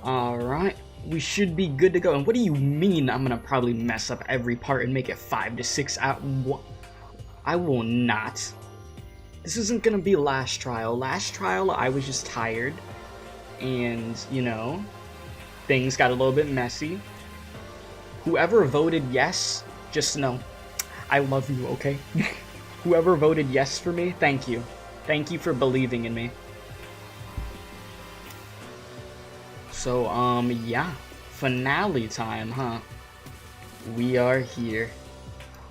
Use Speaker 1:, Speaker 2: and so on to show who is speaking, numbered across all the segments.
Speaker 1: Alright, we should be good to go. And what do you mean I'm gonna probably mess up every part and make it 5 to 6 out? I will not. This isn't gonna be last trial. Last trial, I was just tired. And, you know, things got a little bit messy. Whoever voted yes, just know, I love you, okay? Whoever voted yes for me, thank you. Thank you for believing in me. So, yeah. Finale time, huh? We are here.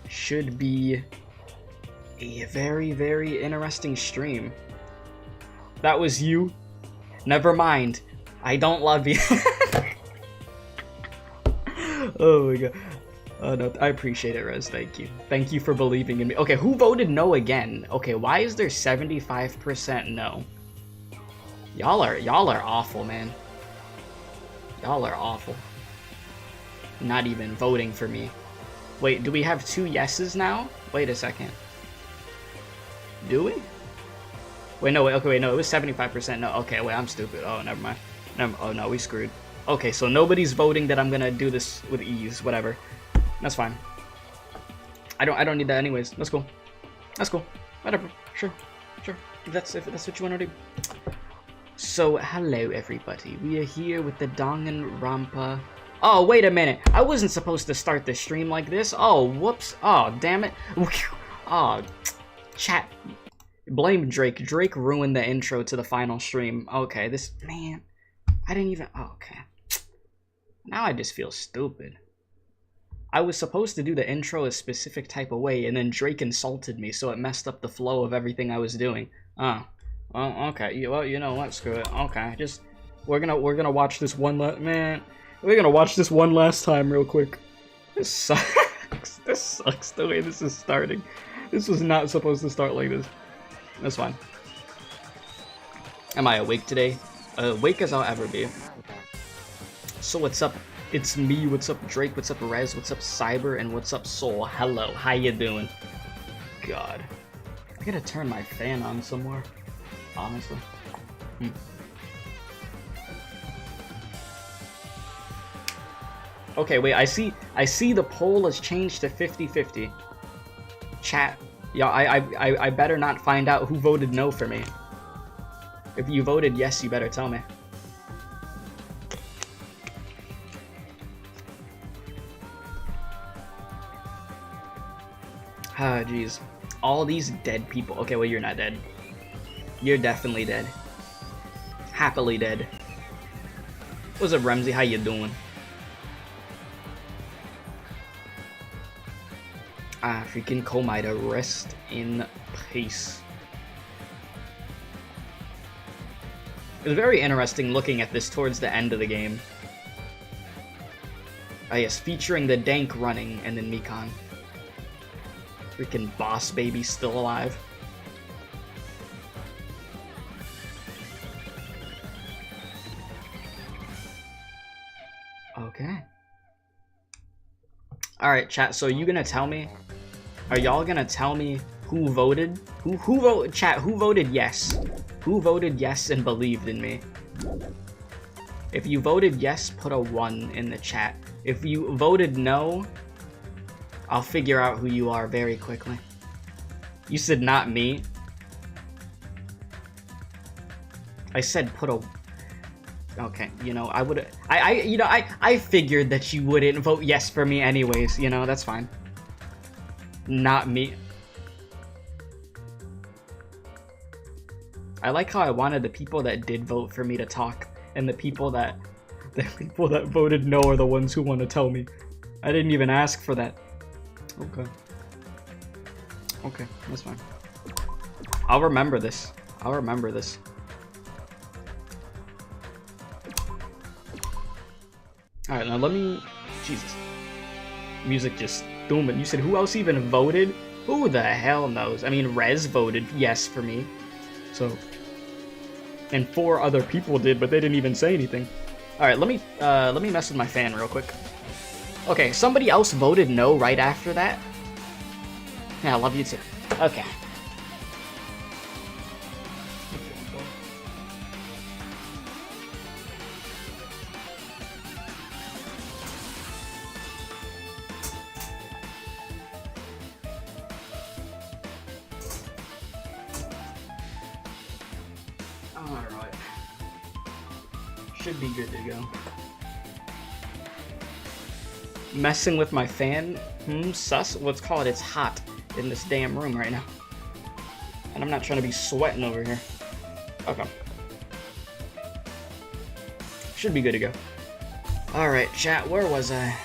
Speaker 1: Should be a very, very interesting stream. That was you? Never mind. I don't love you. Oh my god. No, I appreciate it, Rez. Thank you. Thank you for believing in me. Okay, who voted no again? Okay, why is there 75% no? Y'all are awful, man. Y'all are awful. Not even voting for me. Wait, do we have 2 yeses now? Wait a second. Do we? Wait, no, wait, okay, wait, no, it was 75% no. Okay, wait, I'm stupid. Oh, never mind. Oh, no, we screwed. Okay, so nobody's voting that I'm gonna do this with ease, whatever. That's fine. I don't need that anyways. That's cool. That's cool. Whatever. Sure. If that's what you want to do. So, hello everybody. We are here with the Danganronpa. Oh, wait a minute. I wasn't supposed to start the stream like this. Oh, whoops. Oh, damn it. Oh, chat. Blame Drake. Drake ruined the intro to the final stream. Okay, this, man. I didn't even, oh, okay. Now I just feel stupid. I was supposed to do the intro a specific type of way, and then Drake insulted me, so it messed up the flow of everything I was doing. Oh, well, okay. Well, you know what? Screw it. Okay, just we're gonna watch this one man. We're gonna watch this one last time, real quick. This sucks. This sucks the way this is starting. This was not supposed to start like this. That's fine. Am I awake today? Awake as I'll ever be. So what's up? It's me. What's up, Drake? What's up, Rez? What's up, Cyber? And what's up, Soul? Hello. How you doing? God. I gotta turn my fan on some more. Honestly. Okay, wait. I see the poll has changed to 50-50. Chat. Yeah, I better not find out who voted no for me. If you voted yes, you better tell me. Ah, jeez. All these dead people. Okay, well, you're not dead. You're definitely dead. Happily dead. What's up, Ramsey? How you doing? Ah, freaking komaeda. Rest in peace. It was very interesting looking at this towards the end of the game. Ah, yes, featuring the Dank running and then Mikan. Freaking boss baby still alive. Okay. Alright, chat, so are you gonna tell me? Are y'all gonna tell me who voted? Who voted? Chat, who voted yes? Who voted yes and believed in me? If you voted yes, put a 1 in the chat. If you voted no, I'll figure out who you are very quickly. You said not me. I said put a... Okay, you know, I would... I figured that you wouldn't vote yes for me anyways, you know, that's fine. Not me. I like how I wanted the people that did vote for me to talk, and the people that voted no are the ones who want to tell me. I didn't even ask for that. Okay. Okay, that's fine. I'll remember this. I'll remember this. Alright, now let me... Jesus. Music just booming. You said who else even voted? Who the hell knows? I mean, Rez voted yes for me. So... And 4 other people did, but they didn't even say anything. Alright, let me mess with my fan real quick. Okay, somebody else voted no right after that. Yeah, I love you too. Okay. Should be good to go. Messing with my fan? Sus? Let's call it. It's hot in this damn room right now. And I'm not trying to be sweating over here. Okay. Should be good to go. Alright, chat, where was I?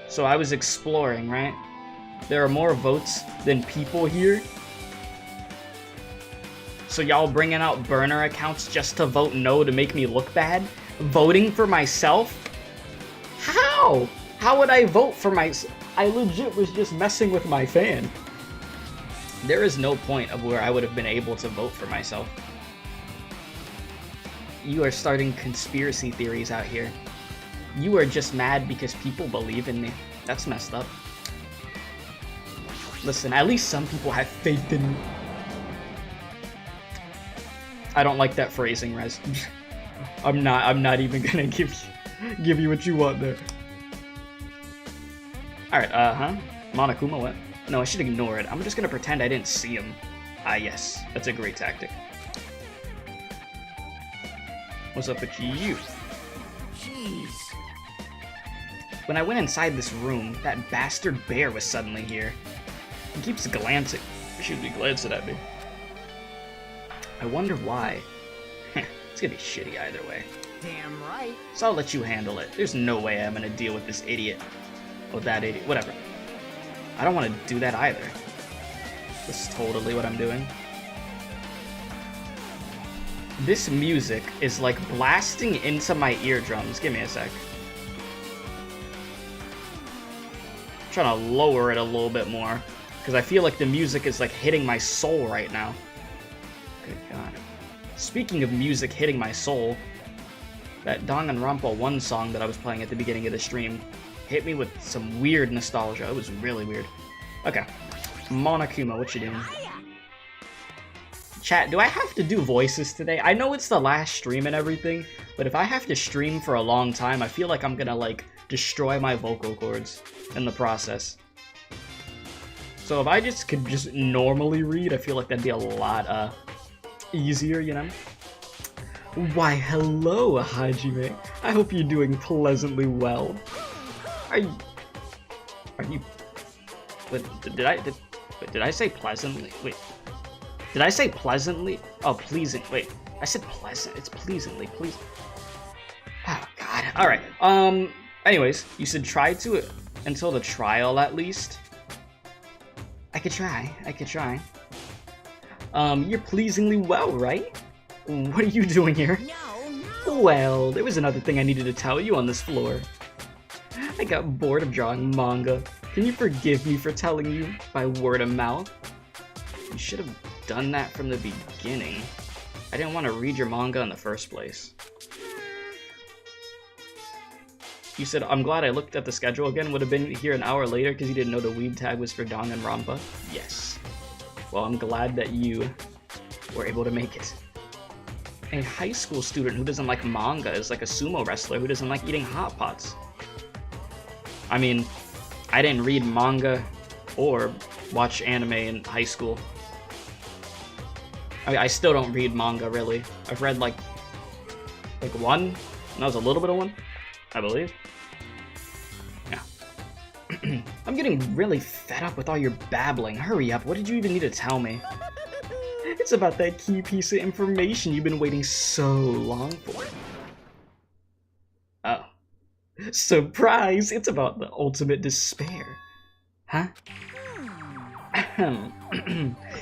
Speaker 1: So I was exploring, right? There are more votes than people here. So y'all bringing out burner accounts just to vote no to make me look bad? Voting for myself? How? How would I vote for myself? I legit was just messing with my fan. There is no point of where I would have been able to vote for myself. You are starting conspiracy theories out here. You are just mad because people believe in me. That's messed up. Listen, at least some people have faith in me. I don't like that phrasing, Rez. I'm not even gonna give you what you want there. Alright, Monokuma, what? No, I should ignore it. I'm just gonna pretend I didn't see him. Ah, yes. That's a great tactic. What's up with you? Jeez. When I went inside this room, that bastard bear was suddenly here. He keeps glancing. Excuse me, glancing at me. I wonder why. It's gonna be shitty either way.
Speaker 2: Damn right.
Speaker 1: So I'll let you handle it. There's no way I'm gonna deal with this idiot. Or that idiot. Whatever. I don't want to do that either. This is totally what I'm doing. This music is like blasting into my eardrums. Give me a sec. I'm trying to lower it a little bit more. Because I feel like the music is like hitting my soul right now. Good God. Speaking of music hitting my soul, that Danganronpa 1 song that I was playing at the beginning of the stream hit me with some weird nostalgia. It was really weird. Okay. Monokuma, what you doing? Chat, do I have to do voices today? I know it's the last stream and everything, but if I have to stream for a long time, I feel like I'm gonna, like, destroy my vocal cords in the process. So if I just could just normally read, I feel like that'd be a lot, easier, you know? Why, hello, hajime. I hope you're doing pleasantly well. Are you... Wait, did I say pleasantly? Wait. Did I say pleasantly? Oh, pleasing. Wait. I said pleasant. It's pleasantly. Please. Oh, God. Alright. Anyways, you said try to it until the trial, at least. I could try. You're pleasingly well, right? What are you doing here? No. Well, there was another thing I needed to tell you on this floor. I got bored of drawing manga. Can you forgive me for telling you by word of mouth? You should have done that from the beginning. I didn't want to read your manga in the first place. You said, I'm glad I looked at the schedule again. Would have been here an hour later because you didn't know the weeb tag was for Danganronpa. Yes. Well, I'm glad that you were able to make it. A high school student who doesn't like manga is like a sumo wrestler who doesn't like eating hot pots. I mean, I didn't read manga or watch anime in high school. I mean, I still don't read manga, really. I've read, like one, and that was a little bit of one, I believe. Yeah. I'm getting really fed up with all your babbling. Hurry up, what did you even need to tell me? It's about that key piece of information you've been waiting so long for. Oh. Surprise! It's about the ultimate despair. Huh?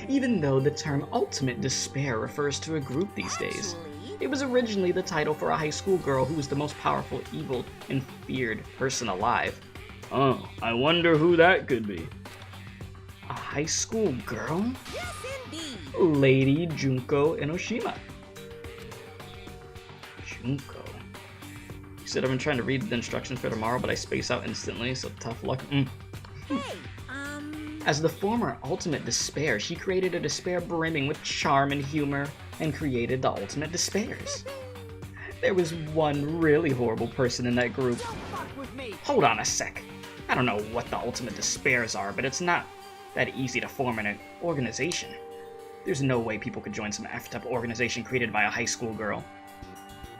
Speaker 1: Even though the term ultimate despair refers to a group these days, it was originally the title for a high school girl who was the most powerful, evil, and feared person alive. Oh, I wonder who that could be. A high school girl?
Speaker 2: Yes, indeed.
Speaker 1: Lady Junko Enoshima. Junko. You said I've been trying to read the instructions for tomorrow, but I space out instantly, so tough luck.
Speaker 2: Hey,
Speaker 1: As the former ultimate despair, she created a despair brimming with charm and humor, and created the ultimate despairs. There was one really horrible person in that group.
Speaker 2: don't fuck with me.
Speaker 1: Hold on a sec. I don't know what the ultimate despairs are, but it's not that easy to form an organization. There's no way people could join some effed up organization created by a high school girl.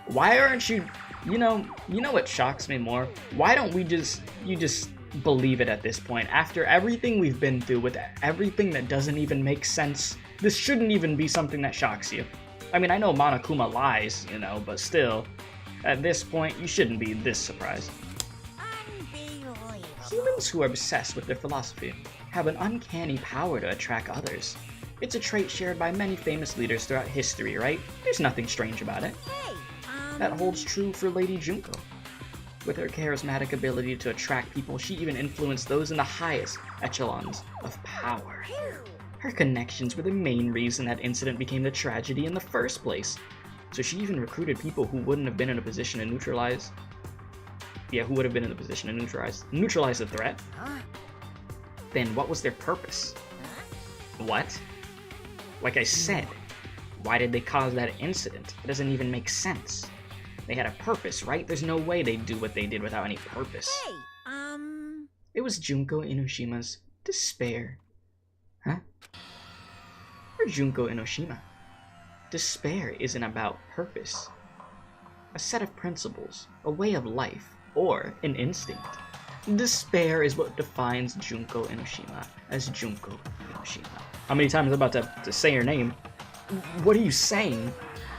Speaker 1: Why aren't you... You know what shocks me more? Why don't you just believe it at this point? After everything we've been through, with everything that doesn't even make sense, this shouldn't even be something that shocks you. I mean, I know Monokuma lies, but still, at this point, you shouldn't be this surprised. Humans who are obsessed with their philosophy have an uncanny power to attract others. It's a trait shared by many famous leaders throughout history, right? There's nothing strange about it. That holds true for Lady Junko. With her charismatic ability to attract people, she even influenced those in the highest echelons of power. Her connections were the main reason that incident became the tragedy in the first place. So she even recruited people who wouldn't have been in a position to neutralize... Yeah, who would have been in a position to neutralize the threat? Then what was their purpose? What? Like I said, why did they cause that incident? It doesn't even make sense. They had a purpose, right? There's no way they'd do what they did without any purpose. It was Junko Inoshima's despair. Huh? For Junko Inoshima, despair isn't about purpose. A set of principles, a way of life, or an instinct. Despair is what defines Junko Inoshima as Junko Inoshima. How many times am I about to say her name? What are you saying?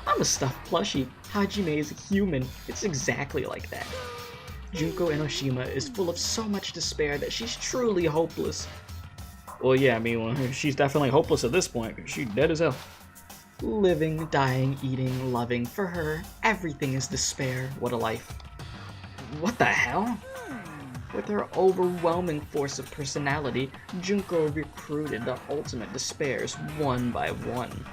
Speaker 1: I'm a stuffed plushie. Hajime is a human. It's exactly like that. Junko Inoshima is full of so much despair that she's truly hopeless. Well, yeah, I mean, she's definitely hopeless at this point. She's dead as hell. Living, dying, eating, loving. For her, everything is despair. What a life. What the hell? With her overwhelming force of personality, Junko recruited the ultimate despairs one by one.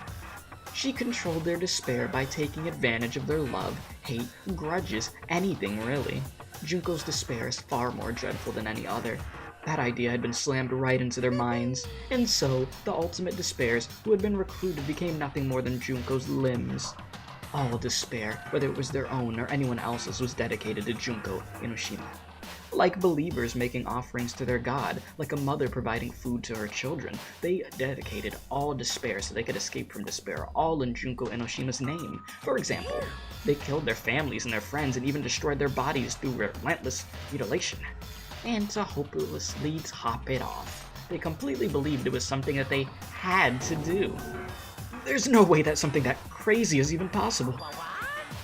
Speaker 1: She controlled their despair by taking advantage of their love, hate, grudges, anything really. Junko's despair is far more dreadful than any other. That idea had been slammed right into their minds, and so the ultimate despairs who had been recruited became nothing more than Junko's limbs. All despair, whether it was their own or anyone else's, was dedicated to Junko Inoshima. Like believers making offerings to their god, like a mother providing food to her children, they dedicated all despair so they could escape from despair, all in Junko Enoshima's name. For example, they killed their families and their friends and even destroyed their bodies through relentless mutilation. And to hopelessly top it off, they completely believed it was something that they had to do. There's no way that something that crazy is even possible.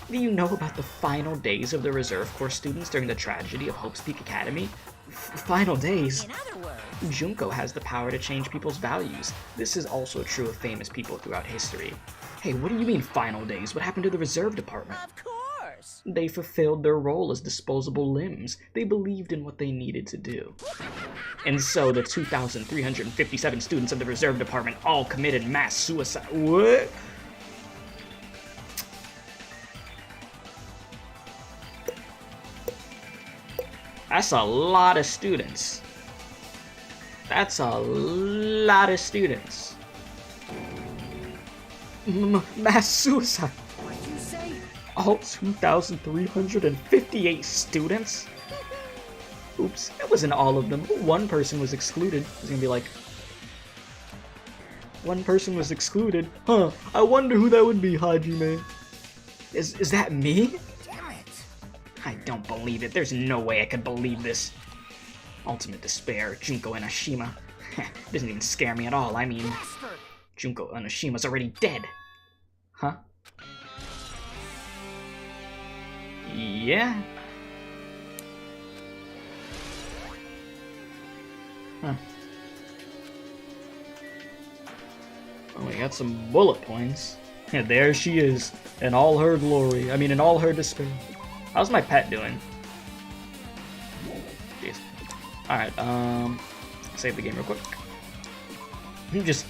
Speaker 1: Do you know about the final days of the Reserve Corps students during the tragedy of Hope's Peak Academy? Final days?
Speaker 2: In other words,
Speaker 1: Junko has the power to change people's values. This is also true of famous people throughout history. Hey, what do you mean final days? What happened to the Reserve Department?
Speaker 2: of course.
Speaker 1: They fulfilled their role as disposable limbs. They believed in what they needed to do. And so the 2,357 students of the Reserve Department all committed mass suicide. What? That's a lot of students. That's a lot of students. Mass suicide.
Speaker 2: What'd you say?
Speaker 1: All 2,358 students? Oops, it wasn't all of them. One person was excluded. It's gonna be like... One person was excluded. Huh, I wonder who that would be, Hajime. Is that me?
Speaker 2: Damn it.
Speaker 1: I don't believe it. There's no way I could believe this. Ultimate despair, Junko Enoshima. Doesn't even scare me at all. I mean,
Speaker 2: Bastard.
Speaker 1: Junko Enoshima's already dead. Huh? Yeah? Huh. Oh, we got some bullet points. Yeah, there she is, in all her glory. I mean, in all her despair. How's my pet doing? Jeez. Alright, save the game real quick. Just...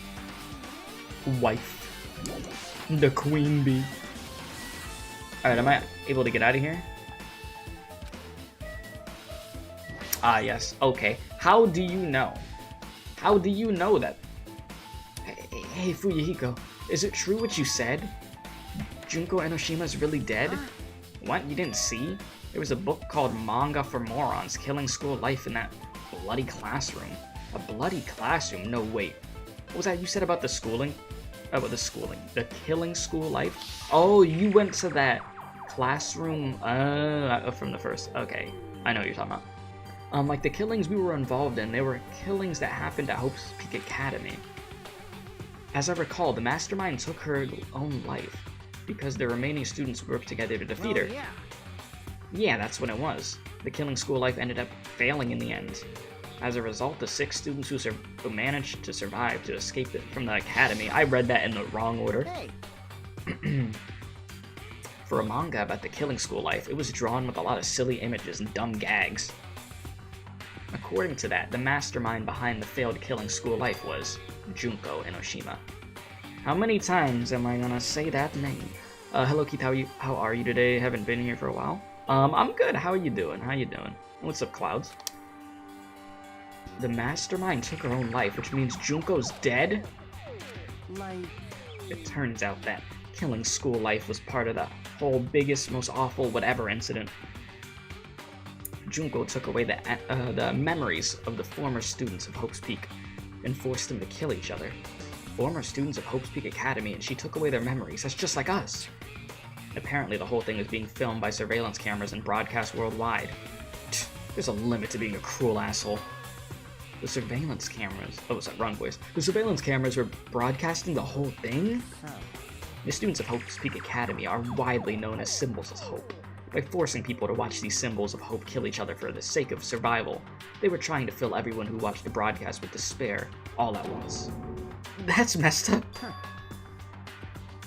Speaker 1: wife. The queen bee. Alright, am I able to get out of here? Ah, yes. Okay. How do you know? How do you know that? Hey, Fuyuhiko. Is it true what you said? Junko Enoshima's really dead? What? You didn't see? There was a book called Manga for Morons, Killing School Life in that bloody classroom. A bloody classroom? No, wait. What was that you said about the schooling? Oh, but the schooling. The killing school life? Oh, you went to that classroom from the first. Okay, I know what you're talking about. Like the killings we were involved in, they were killings that happened at Hope's Peak Academy. As I recall, the mastermind took her own life because the remaining students worked together to defeat her. Yeah, that's when it was. The killing school life ended up failing in the end. As a result, the 6 students who managed to survive to escape from the academy. I read that in the wrong order.
Speaker 2: Hey.
Speaker 1: For a manga about the killing school life, it was drawn with a lot of silly images and dumb gags. According to that, the mastermind behind the failed killing school life was Junko Enoshima. How many times am I gonna say that name? Hello Keith, how are you today? Haven't been here for a while. I'm good. How are you doing? What's up, Clouds? The mastermind took her own life, which means Junko's dead? It turns out that killing school life was part of the whole biggest, most awful whatever incident. Junko took away the memories of the former students of Hope's Peak and forced them to kill each other. Former students of Hope's Peak Academy, and she took away their memories. That's just like us. Apparently the whole thing was being filmed by surveillance cameras and broadcast worldwide. There's a limit to being a cruel asshole. The surveillance cameras... Oh, sorry, wrong voice. The surveillance cameras were broadcasting the whole thing? The students of Hope's Peak Academy are widely known as symbols of hope. By forcing people to watch these symbols of hope kill each other for the sake of survival, they were trying to fill everyone who watched the broadcast with despair all at once. That's messed up.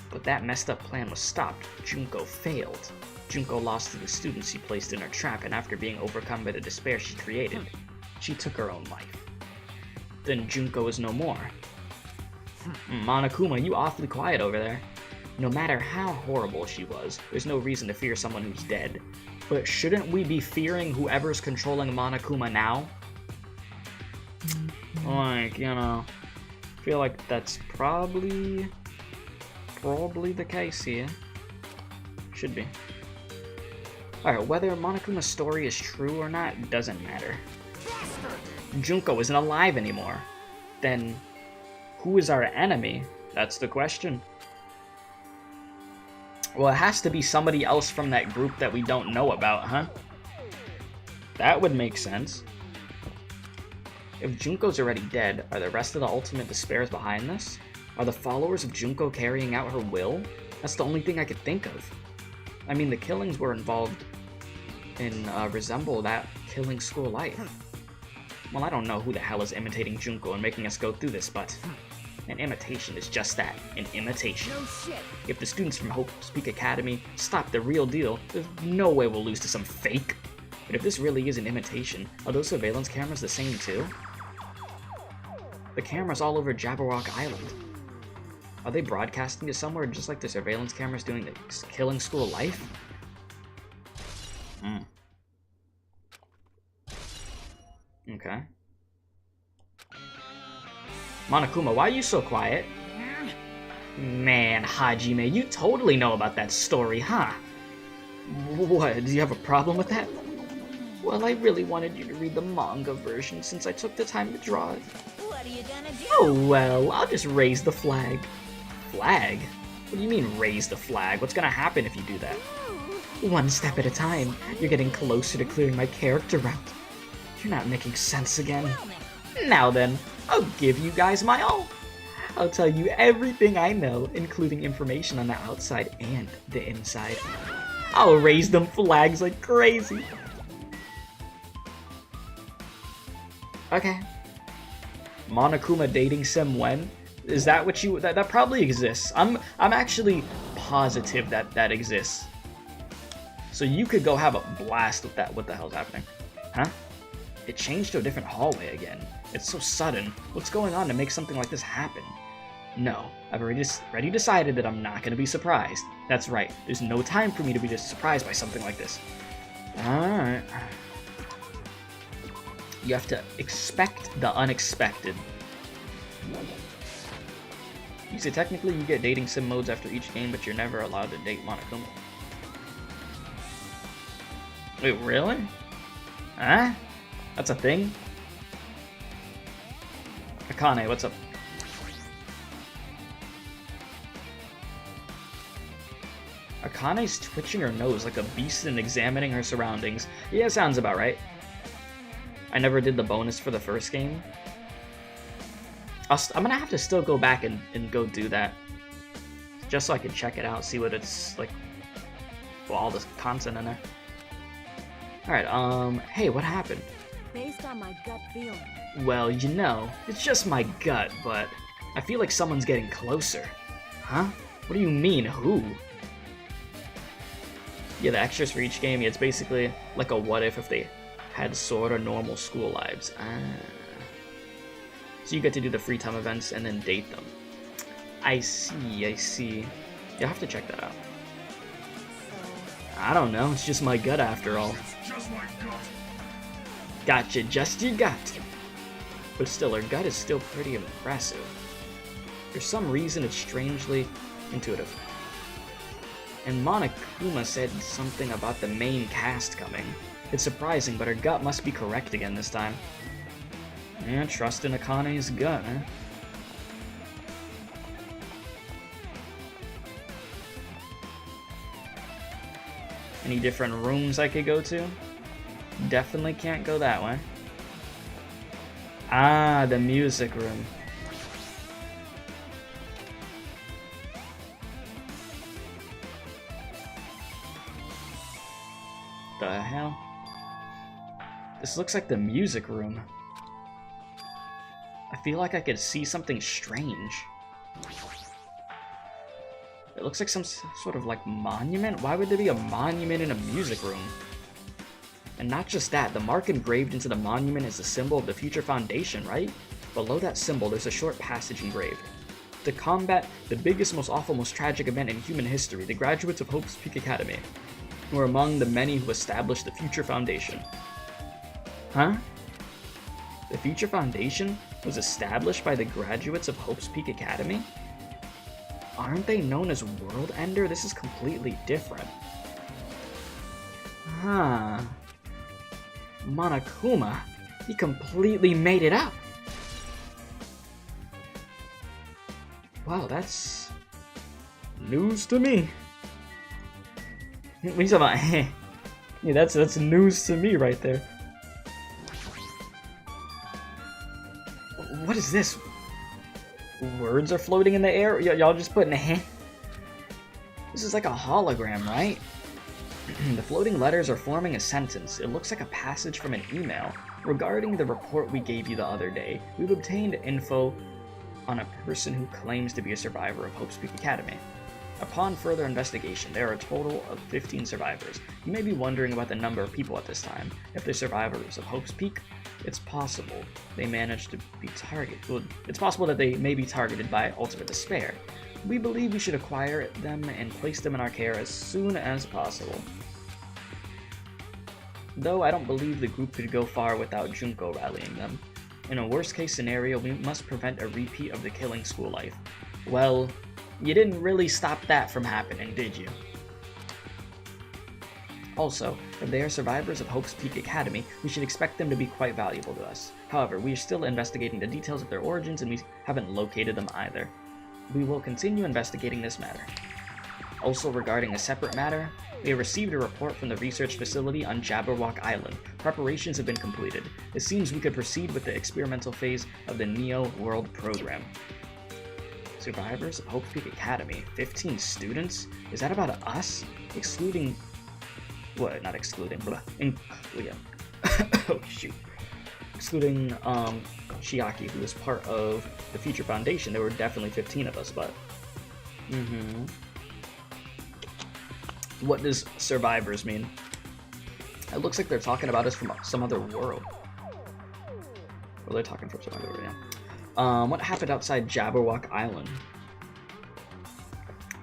Speaker 1: But that messed up plan was stopped. Junko failed. Junko lost to the students she placed in her trap, and after being overcome by the despair she created, she took her own life. Then Junko is no more. Monokuma, you awfully quiet over there. No matter how horrible she was, there's no reason to fear someone who's dead. But shouldn't we be fearing whoever's controlling Monokuma now? Like, you know, I feel like that's probably the case here. Should be. Alright, whether Monokuma's story is true or not doesn't matter. Junko isn't alive anymore. Then, who is our enemy? That's the question. Well, it has to be somebody else from that group that we don't know about, huh? That would make sense. If Junko's already dead, are the rest of the Ultimate Despairs behind this? Are the followers of Junko carrying out her will? That's the only thing I could think of. I mean, the killings were involved in resemble that killing school life. Well, I don't know who the hell is imitating Junko and making us go through this, but an imitation is just that, an imitation.
Speaker 2: No shit.
Speaker 1: If the students from Hope's Peak Academy stop the real deal, there's no way we'll lose to some fake. But if this really is an imitation, are those surveillance cameras the same too? The cameras all over Jabberwock Island. Are they broadcasting to somewhere just like the surveillance cameras doing the killing school life? Okay. Monokuma, why are you so quiet? Man, Hajime, you totally know about that story, huh? What, do you have a problem with that? Well, I really wanted you to read the manga version since I took the time to draw it.
Speaker 2: What are you gonna do?
Speaker 1: Oh well, I'll just raise the flag. Flag? What do you mean raise the flag? What's gonna happen if you do that? One step at a time. You're getting closer to clearing my character out. You're not making sense again. Now then, I'll give you guys my all. I'll tell you everything I know, including information on the outside and the inside. I'll raise them flags like crazy. Okay. Monokuma dating Sim Wen? Is that what you... That probably exists. I'm actually positive that exists. So you could go have a blast with that. What the hell's happening? Huh? It changed to a different hallway again. It's so sudden. What's going on to make something like this happen? No, I've already decided that I'm not going to be surprised. That's right, there's no time for me to be just surprised by something like this. Alright. You have to expect the unexpected. You say technically you get dating sim modes after each game, but you're never allowed to date Monokuma. Wait, really? Huh? That's a thing? Akane, what's up? Akane's twitching her nose like a beast and examining her surroundings. Yeah, sounds about right. I never did the bonus for the first game. I'm gonna have to still go back and go do that. Just so I can check it out, see what it's like. Well, all the content in there. Alright, hey, what happened?
Speaker 2: Based on my gut feeling.
Speaker 1: Well, you know, it's just my gut, but I feel like someone's getting closer. Huh? What do you mean, who? Yeah, the extras for each game, yeah, it's basically like a what if they had sort of normal school lives. So you get to do the free time events and then date them. I see. You'll have to check that out. I don't know, it's just my gut after all.
Speaker 3: Just my gut.
Speaker 1: Gotcha, just your gut. But still, her gut is still pretty impressive. For some reason, it's strangely intuitive. And Monokuma said something about the main cast coming. It's surprising, but her gut must be correct again this time. Yeah, trust in Akane's gut, huh? Any different rooms I could go to? Definitely can't go that way. Ah, the music room. The hell? This looks like the music room. I feel like I could see something strange. It looks like some sort of like monument. Why would there be a monument in a music room? And not just that, the mark engraved into the monument is the symbol of the Future Foundation, right? Below that symbol, there's a short passage engraved. To combat the biggest, most awful, most tragic event in human history, the graduates of Hope's Peak Academy were among the many who established the Future Foundation. Huh? The Future Foundation was established by the graduates of Hope's Peak Academy? Aren't they known as World Ender? This is completely different. Huh. Monokuma, he completely made it up. Wow, that's news to me. What are you talking about? Yeah, that's news to me right there. What is this? Words are floating in the air? Y'all just putting a This is like a hologram, right? The floating letters are forming a sentence. It looks like a passage from an email. Regarding the report we gave you the other day, we've obtained info on a person who claims to be a survivor of Hope's Peak Academy. Upon further investigation, there are a total of 15 survivors. You may be wondering about the number of people at this time. If they're survivors of Hope's Peak, it's possible they managed to be targeted. Well, it's possible that they may be targeted by ultimate despair. We believe we should acquire them and place them in our care as soon as possible. Though I don't believe the group could go far without Junko rallying them. In a worst-case scenario, we must prevent a repeat of the killing school life. Well, you didn't really stop that from happening, did you? Also, if they are survivors of Hope's Peak Academy, we should expect them to be quite valuable to us. However, we are still investigating the details of their origins and we haven't located them either. We will continue investigating this matter. Also, regarding a separate matter, we have received a report from the research facility on Jabberwock Island. Preparations have been completed. It seems we could proceed with the experimental phase of the Neo World program. Survivors of Hope's Peak Academy, 15 students? Is that about us? Excluding... What? Not excluding, blah. Yeah. Oh, shoot. Excluding, Chiaki, who was part of the Future Foundation. There were definitely 15 of us, but... What does survivors mean? It looks like they're talking about us from some other world. Well, they're talking from some other world, yeah. What happened outside Jabberwock Island?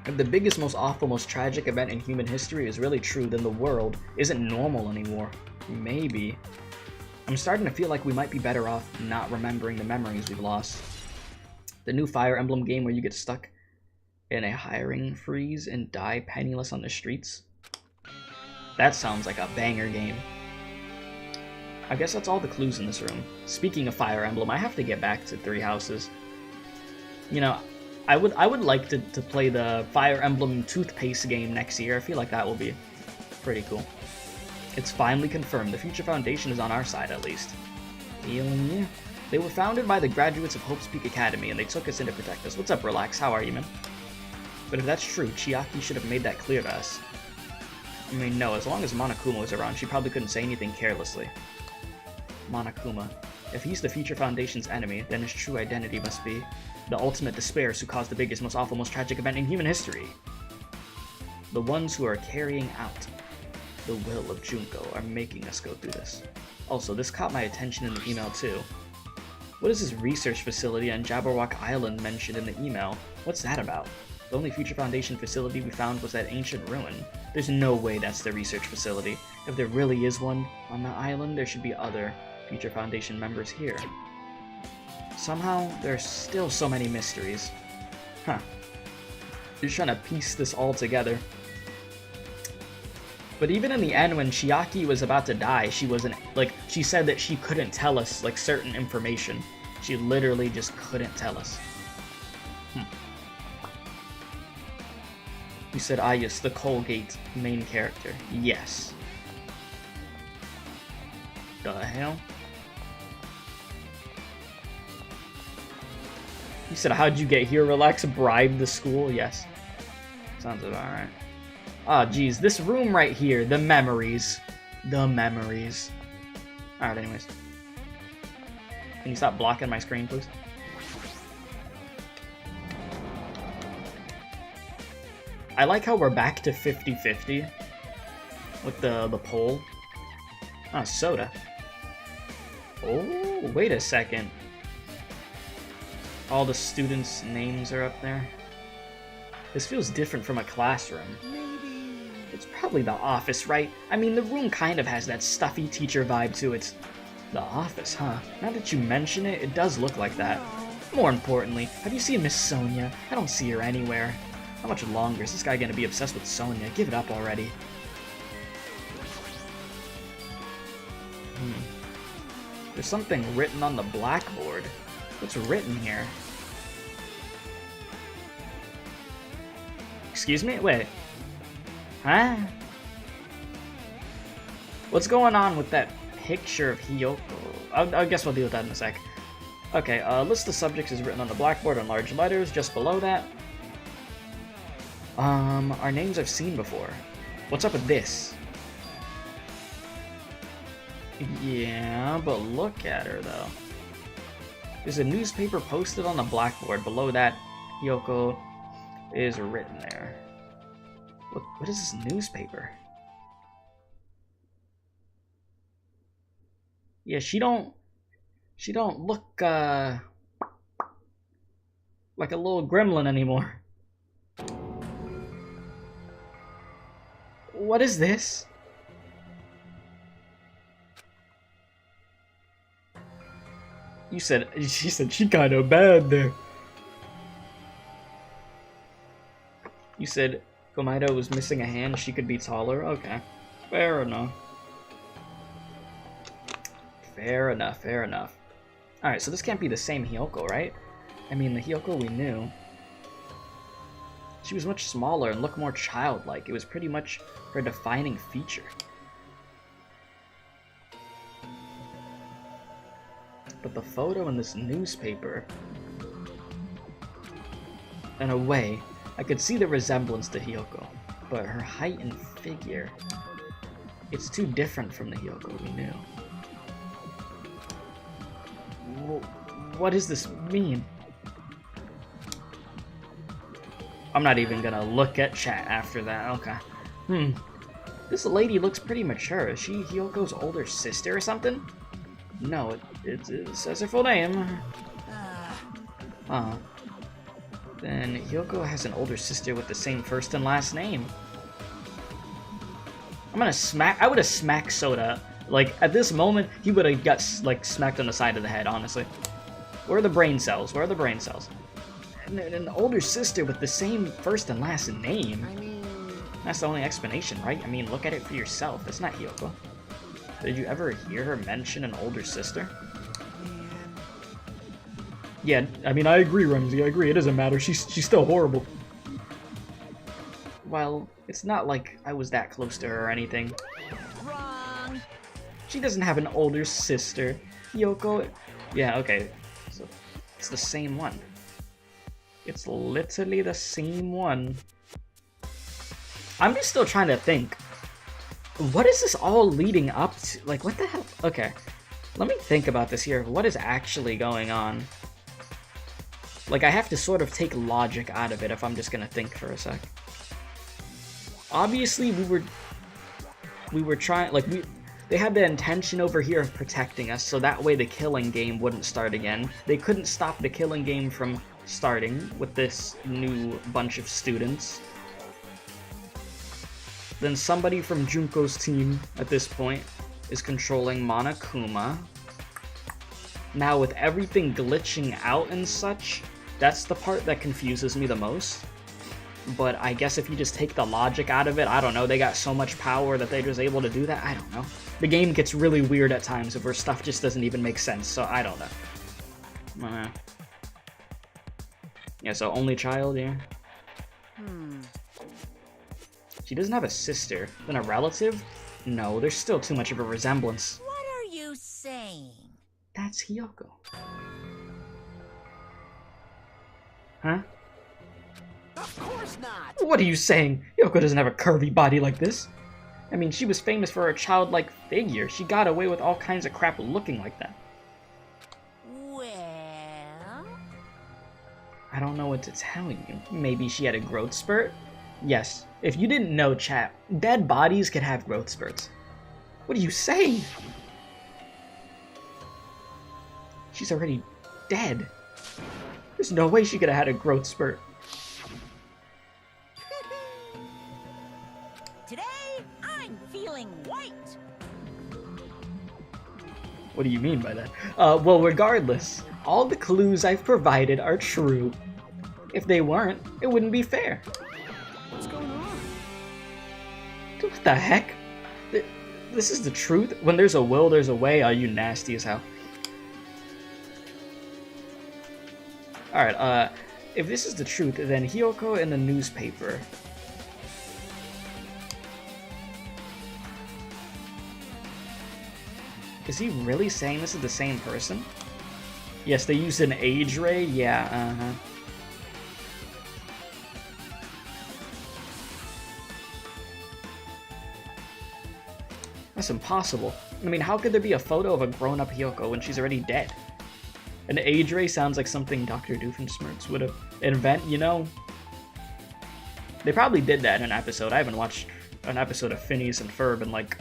Speaker 1: If the biggest, most awful, most tragic event in human history is really true, then the world isn't normal anymore. Maybe. I'm starting to feel like we might be better off not remembering the memories we've lost. The new Fire Emblem game where you get stuck in a hiring freeze and die penniless on the streets. That sounds like a banger game. I guess that's all the clues in this room. Speaking of Fire Emblem, I have to get back to Three Houses. You know, I would like to play the Fire Emblem toothpaste game next year. I feel like that will be pretty cool. It's finally confirmed. The Future Foundation is on our side, at least. Yeah. They were founded by the graduates of Hope's Peak Academy, and they took us in to protect us. What's up, Relax? How are you, man? But if that's true, Chiaki should have made that clear to us. I mean, no, as long as Monokuma was around, she probably couldn't say anything carelessly. Monokuma. If he's the Future Foundation's enemy, then his true identity must be the ultimate despairs who caused the biggest, most awful, most tragic event in human history. The ones who are carrying out the will of Junko are making us go through this. Also, this caught my attention in the email too. What is this research facility on Jabberwock Island mentioned in the email? What's that about? The only Future Foundation facility we found was that ancient ruin. There's no way that's the research facility. If there really is one on the island, there should be other Future Foundation members here. Somehow, there's still so many mysteries. Huh. You're trying to piece this all together. But even in the end, when Chiaki was about to die, she wasn't, like, she said that she couldn't tell us, like, certain information. She literally just couldn't tell us. You said Ayus, the Colgate main character. Yes. The hell? You said, how'd you get here? Relax, bribe the school? Yes. Sounds about right. Ah, geez, this room right here, the memories. The memories. Alright, anyways. Can you stop blocking my screen, please? I like how we're back to 50-50 with the poll. Ah, soda. Oh, wait a second. All the students' names are up there. This feels different from a classroom. It's probably the office, right? I mean, the room kind of has that stuffy teacher vibe to it. The office, huh? Now that you mention it, it does look like that. More importantly, have you seen Miss Sonia? I don't see her anywhere. How much longer is this guy gonna be obsessed with Sonia? Give it up already. There's something written on the blackboard. What's written here? Excuse me? Wait. Huh? What's going on with that picture of Hiyoko? I guess we'll deal with that in a sec. Okay, list of subjects is written on the blackboard in large letters. Just below that, our names I've seen before. What's up with this? Yeah, but look at her though. There's a newspaper posted on the blackboard. Below that, Hiyoko is written there. What is this newspaper? Yeah, she don't look like a little gremlin anymore. What is this? She said she kinda bad there. You said Komaeda was missing a hand, she could be taller? Okay. Fair enough. Fair enough, fair enough. Alright, so this can't be the same Hiyoko, right? I mean, the Hiyoko we knew. She was much smaller and looked more childlike. It was pretty much her defining feature. But the photo in this newspaper... In a way, I could see the resemblance to Hiyoko, but her height and figure... It's too different from the Hiyoko we knew. What does this mean? I'm not even gonna look at chat after that, okay. This lady looks pretty mature. Is she Hiyoko's older sister or something? No, it says her full name. Oh. Then Hiyoko has an older sister with the same first and last name. I would have smacked Soda. Like, at this moment, he would have got, like, smacked on the side of the head, honestly. Where are the brain cells? Where are the brain cells? And an older sister with the same first and last name?
Speaker 2: I mean...
Speaker 1: That's the only explanation, right? I mean, look at it for yourself. It's not Hiyoko. Did you ever hear her mention an older sister? Yeah, I mean, I agree, Ramsey. I agree. It doesn't matter. She's still horrible. Well, it's not like I was that close to her or anything.
Speaker 2: Wrong.
Speaker 1: She doesn't have an older sister. Yoko... Yeah, okay. So, it's the same one. It's literally the same one. I'm just still trying to think. What is this all leading up to? Like, what the hell? Okay. Let me think about this here. What is actually going on? Like, I have to sort of take logic out of it if I'm just gonna think for a sec. Obviously, we were trying, like, they had the intention over here of protecting us, so that way the killing game wouldn't start again. They couldn't stop the killing game from starting with this new bunch of students. Then somebody from Junko's team, at this point, is controlling Monokuma. Now, with everything glitching out and such, that's the part that confuses me the most. But I guess if you just take the logic out of it, I don't know, they got so much power that they're just able to do that, I don't know. The game gets really weird at times where stuff just doesn't even make sense, so I don't know. Yeah, so only child, yeah. She doesn't have a sister. Then a relative? No, there's still too much of a resemblance.
Speaker 2: What are you saying?
Speaker 1: That's Hiyoko. Huh?
Speaker 2: Of course not.
Speaker 1: What are you saying? Hiyoko doesn't have a curvy body like this. I mean, she was famous for her childlike figure. She got away with all kinds of crap looking like that.
Speaker 2: Well...
Speaker 1: I don't know what to tell you. Maybe she had a growth spurt? Yes. If you didn't know, chat, dead bodies could have growth spurts. What are you saying? She's already dead. There's no way she could have had a growth spurt.
Speaker 2: Today, I'm feeling white.
Speaker 1: What do you mean by that? Well, regardless, all the clues I've provided are true. If they weren't, it wouldn't be fair.
Speaker 2: What's going on?
Speaker 1: What the heck? This is the truth? When there's a will, there's a way. Are you nasty as hell? Alright, if this is the truth, then Hiyoko in the newspaper. Is he really saying this is the same person? Yes, they used an age ray? Yeah, uh-huh. That's impossible. I mean, how could there be a photo of a grown-up Hiyoko when she's already dead? An age ray sounds like something Dr. Doofenshmirtz would have invent, you know? They probably did that in an episode. I haven't watched an episode of Phineas and Ferb in like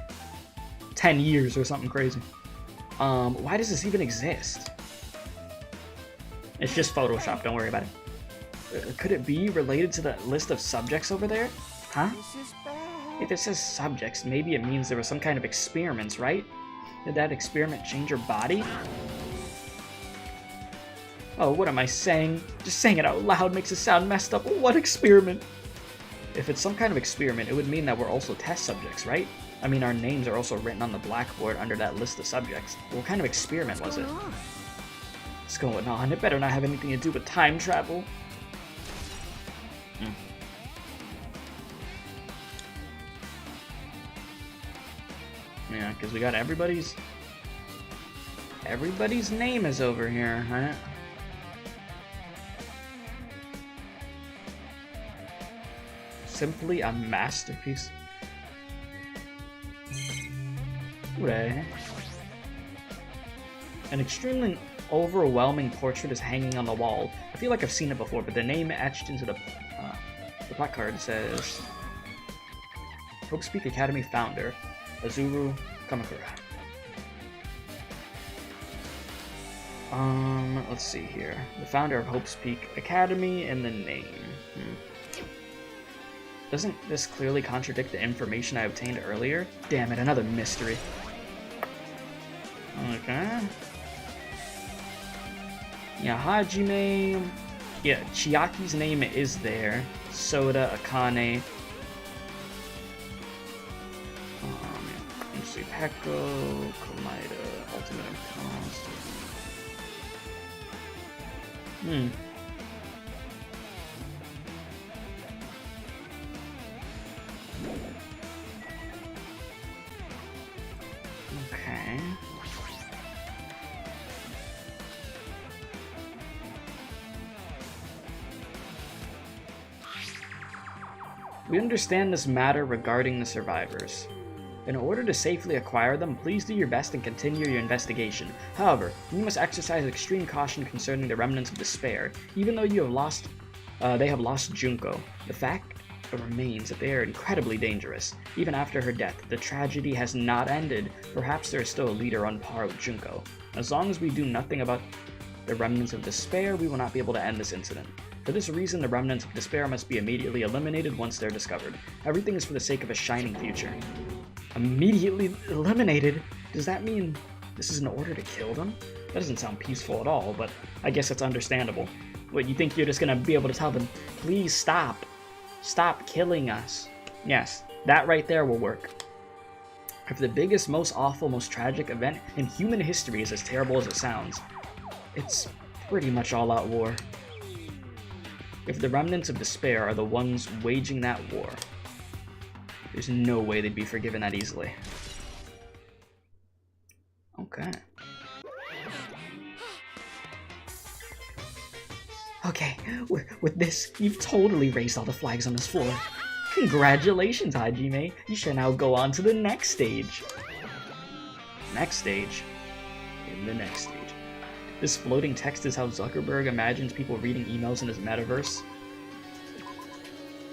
Speaker 1: 10 years or something crazy. Why does this even exist? It's just Photoshop, don't worry about it. Could it be related to the list of subjects over there? Huh? If it says subjects, maybe it means there was some kind of experiments, right? Did that experiment change her body? Oh, what am I saying? Just saying it out loud makes it sound messed up. What experiment? If it's some kind of experiment, it would mean that we're also test subjects, right? I mean, our names are also written on the blackboard under that list of subjects. What kind of experiment was it? What's going on? It better not have anything to do with time travel. Yeah, because we got everybody's name is over here, huh? Simply a masterpiece. Hooray. An extremely overwhelming portrait is hanging on the wall. I feel like I've seen it before, but the name etched into the placard says Hope Speak Academy founder, Azuru Kamakura. Let's see here. The founder of Hope's Peak Academy and the name. Doesn't this clearly contradict the information I obtained earlier? Damn it, another mystery. Okay. Yeah, Hajime. Yeah, Chiaki's name is there. Soda, Akane. Let's see, Peko, Komaeda, Ultimate Imposter. Okay. We understand this matter regarding the survivors. In order to safely acquire them, please do your best and continue your investigation. However, you must exercise extreme caution concerning the remnants of despair. Even though you have lost, they have lost Junko, the fact remains that they are incredibly dangerous. Even after her death, the tragedy has not ended. Perhaps there is still a leader on par with Junko. As long as we do nothing about the remnants of despair, we will not be able to end this incident. For this reason, the remnants of despair must be immediately eliminated once they're discovered. Everything is for the sake of a shining future. Immediately eliminated? Does that mean this is an order to kill them? That doesn't sound peaceful at all, but I guess it's understandable. What, you think you're just gonna be able to tell them, please stop. Stop killing us. Yes, that right there will work. If the biggest, most awful, most tragic event in human history is as terrible as it sounds, it's pretty much all-out war. If the remnants of despair are the ones waging that war, there's no way they'd be forgiven that easily. Okay. Okay, with this, you've totally raised all the flags on this floor. Congratulations, Hajime. You shall now go on to the next stage. Next stage? In the next stage. This floating text is how Zuckerberg imagines people reading emails in his metaverse.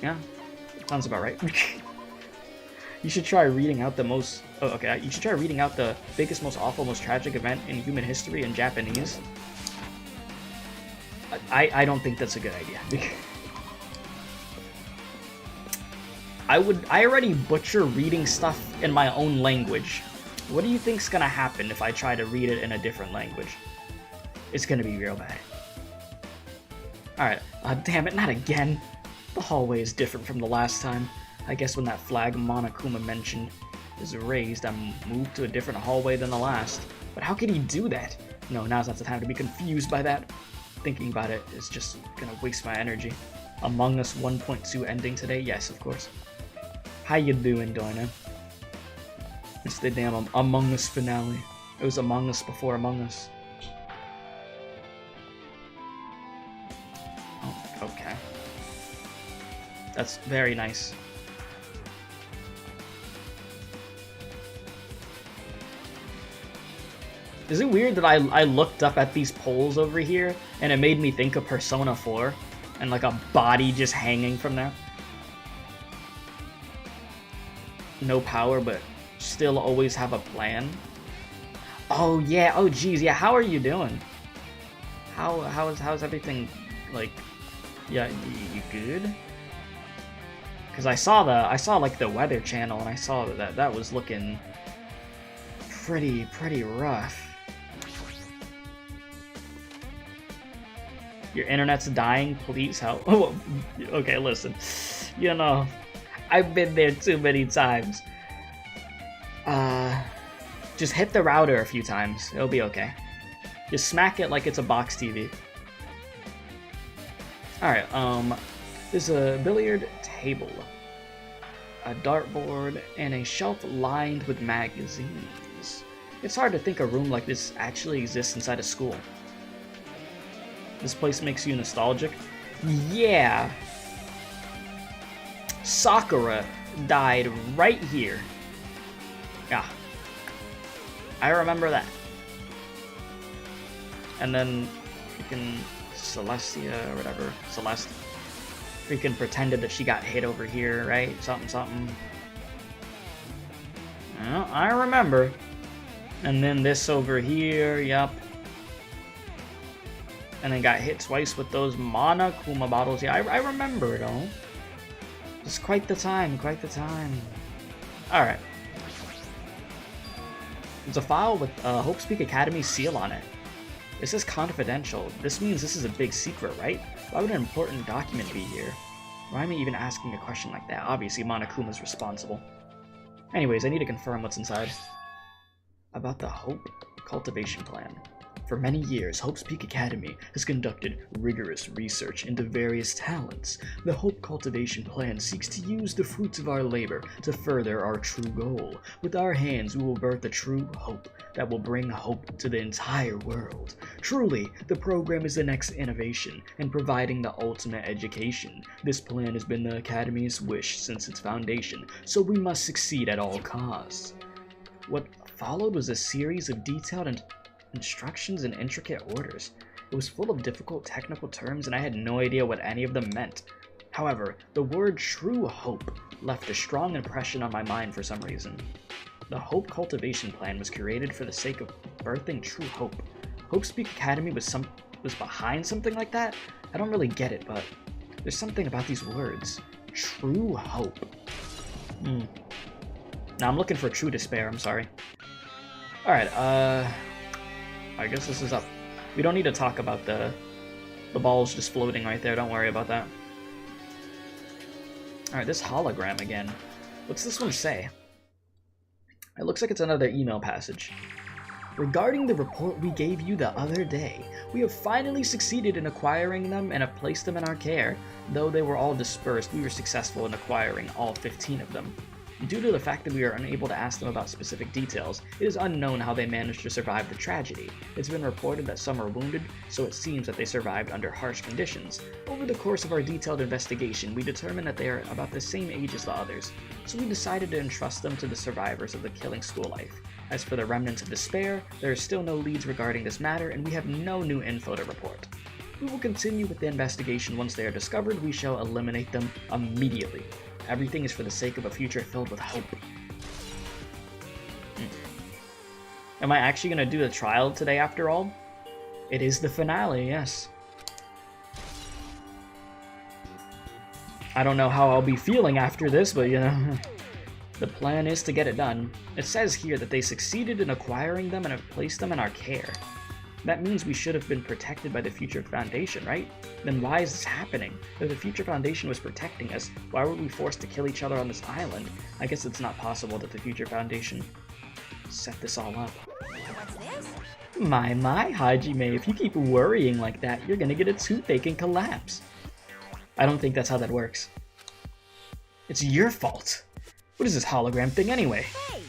Speaker 1: Yeah, sounds about right. You should try reading out the most... Oh, okay, you should try reading out the biggest, most awful, most tragic event in human history in Japanese. I don't think that's a good idea. I already butcher reading stuff in my own language. What do you think's gonna happen if I try to read it in a different language? It's gonna be real bad. Alright, damn it, not again. The hallway is different from the last time. I guess when that flag Monokuma mentioned is raised, I'm moved to a different hallway than the last. But how could he do that? No, now's not the time to be confused by that. Thinking about it is just gonna waste my energy. Among Us 1.2 ending today? Yes, of course. How you doing, Doina? It's the damn Among Us finale. It was Among Us before Among Us. Oh, okay. That's very nice. Is it weird that I looked up at these poles over here and it made me think of Persona 4 and like a body just hanging from there? No power, but still always have a plan. Oh yeah, oh geez, yeah, how are you doing? How's everything, like, yeah, you good? Because I saw like the weather channel and I saw that was looking pretty rough. Your internet's dying, please help. Oh, okay, listen. You know, I've been there too many times. Just hit the router a few times. It'll be okay. Just smack it like it's a box TV. Alright, there's a billiard table, a dartboard, and a shelf lined with magazines. It's hard to think a room like this actually exists inside a school. This place makes you nostalgic? Yeah! Sakura died right here. Yeah. I remember that. And then freaking Celestia or whatever, Celeste, freaking pretended that she got hit over here, right? Something. Well, I remember. And then this over here, yep. And then got hit twice with those Monokuma bottles. Yeah, I remember it all. It's quite the time, quite the time. Alright. There's a file with Hope Speak Academy's seal on it. This is confidential. This means this is a big secret, right? Why would an important document be here? Why am I even asking a question like that? Obviously, Monokuma's responsible. Anyways, I need to confirm what's inside. About the Hope Cultivation plan. For many years, Hope's Peak Academy has conducted rigorous research into various talents. The Hope Cultivation Plan seeks to use the fruits of our labor to further our true goal. With our hands, we will birth a true hope that will bring hope to the entire world. Truly, the program is the next innovation in providing the ultimate education. This plan has been the Academy's wish since its foundation, so we must succeed at all costs. What followed was a series of detailed instructions and intricate orders. It was full of difficult technical terms and I had no idea what any of them meant. However, the word true hope left a strong impression on my mind for some reason. The Hope Cultivation Plan was created for the sake of birthing true hope. Hope's Peak Academy was behind something like that? I don't really get it, but there's something about these words. True hope. Now I'm looking for true despair, I'm sorry. Alright, I guess this is up. We don't need to talk about the balls just floating right there. Don't worry about that. Alright, this hologram again. What's this one say? It looks like it's another email passage. Regarding the report we gave you the other day, we have finally succeeded in acquiring them and have placed them in our care. Though they were all dispersed, we were successful in acquiring all 15 of them. Due to the fact that we are unable to ask them about specific details, it is unknown how they managed to survive the tragedy. It's been reported that some are wounded, so it seems that they survived under harsh conditions. Over the course of our detailed investigation, we determined that they are about the same age as the others, so we decided to entrust them to the survivors of the killing school life. As for the remnants of despair, there are still no leads regarding this matter, and we have no new info to report. We will continue with the investigation. Once they are discovered, we shall eliminate them immediately. Everything is for the sake of a future filled with hope. Am I actually going to do the trial today after all? It is the finale, yes. I don't know how I'll be feeling after this, but you know, the plan is to get it done. It says here that they succeeded in acquiring them and have placed them in our care. That means we should have been protected by the Future Foundation, right? Then why is this happening? If the Future Foundation was protecting us, why were we forced to kill each other on this island? I guess it's not possible that the Future Foundation set this all up.
Speaker 2: What's this?
Speaker 1: My, hajime, if you keep worrying like that, you're gonna get a toothache and collapse. I don't think that's how that works. It's your fault. What is this hologram thing anyway?
Speaker 2: Hey,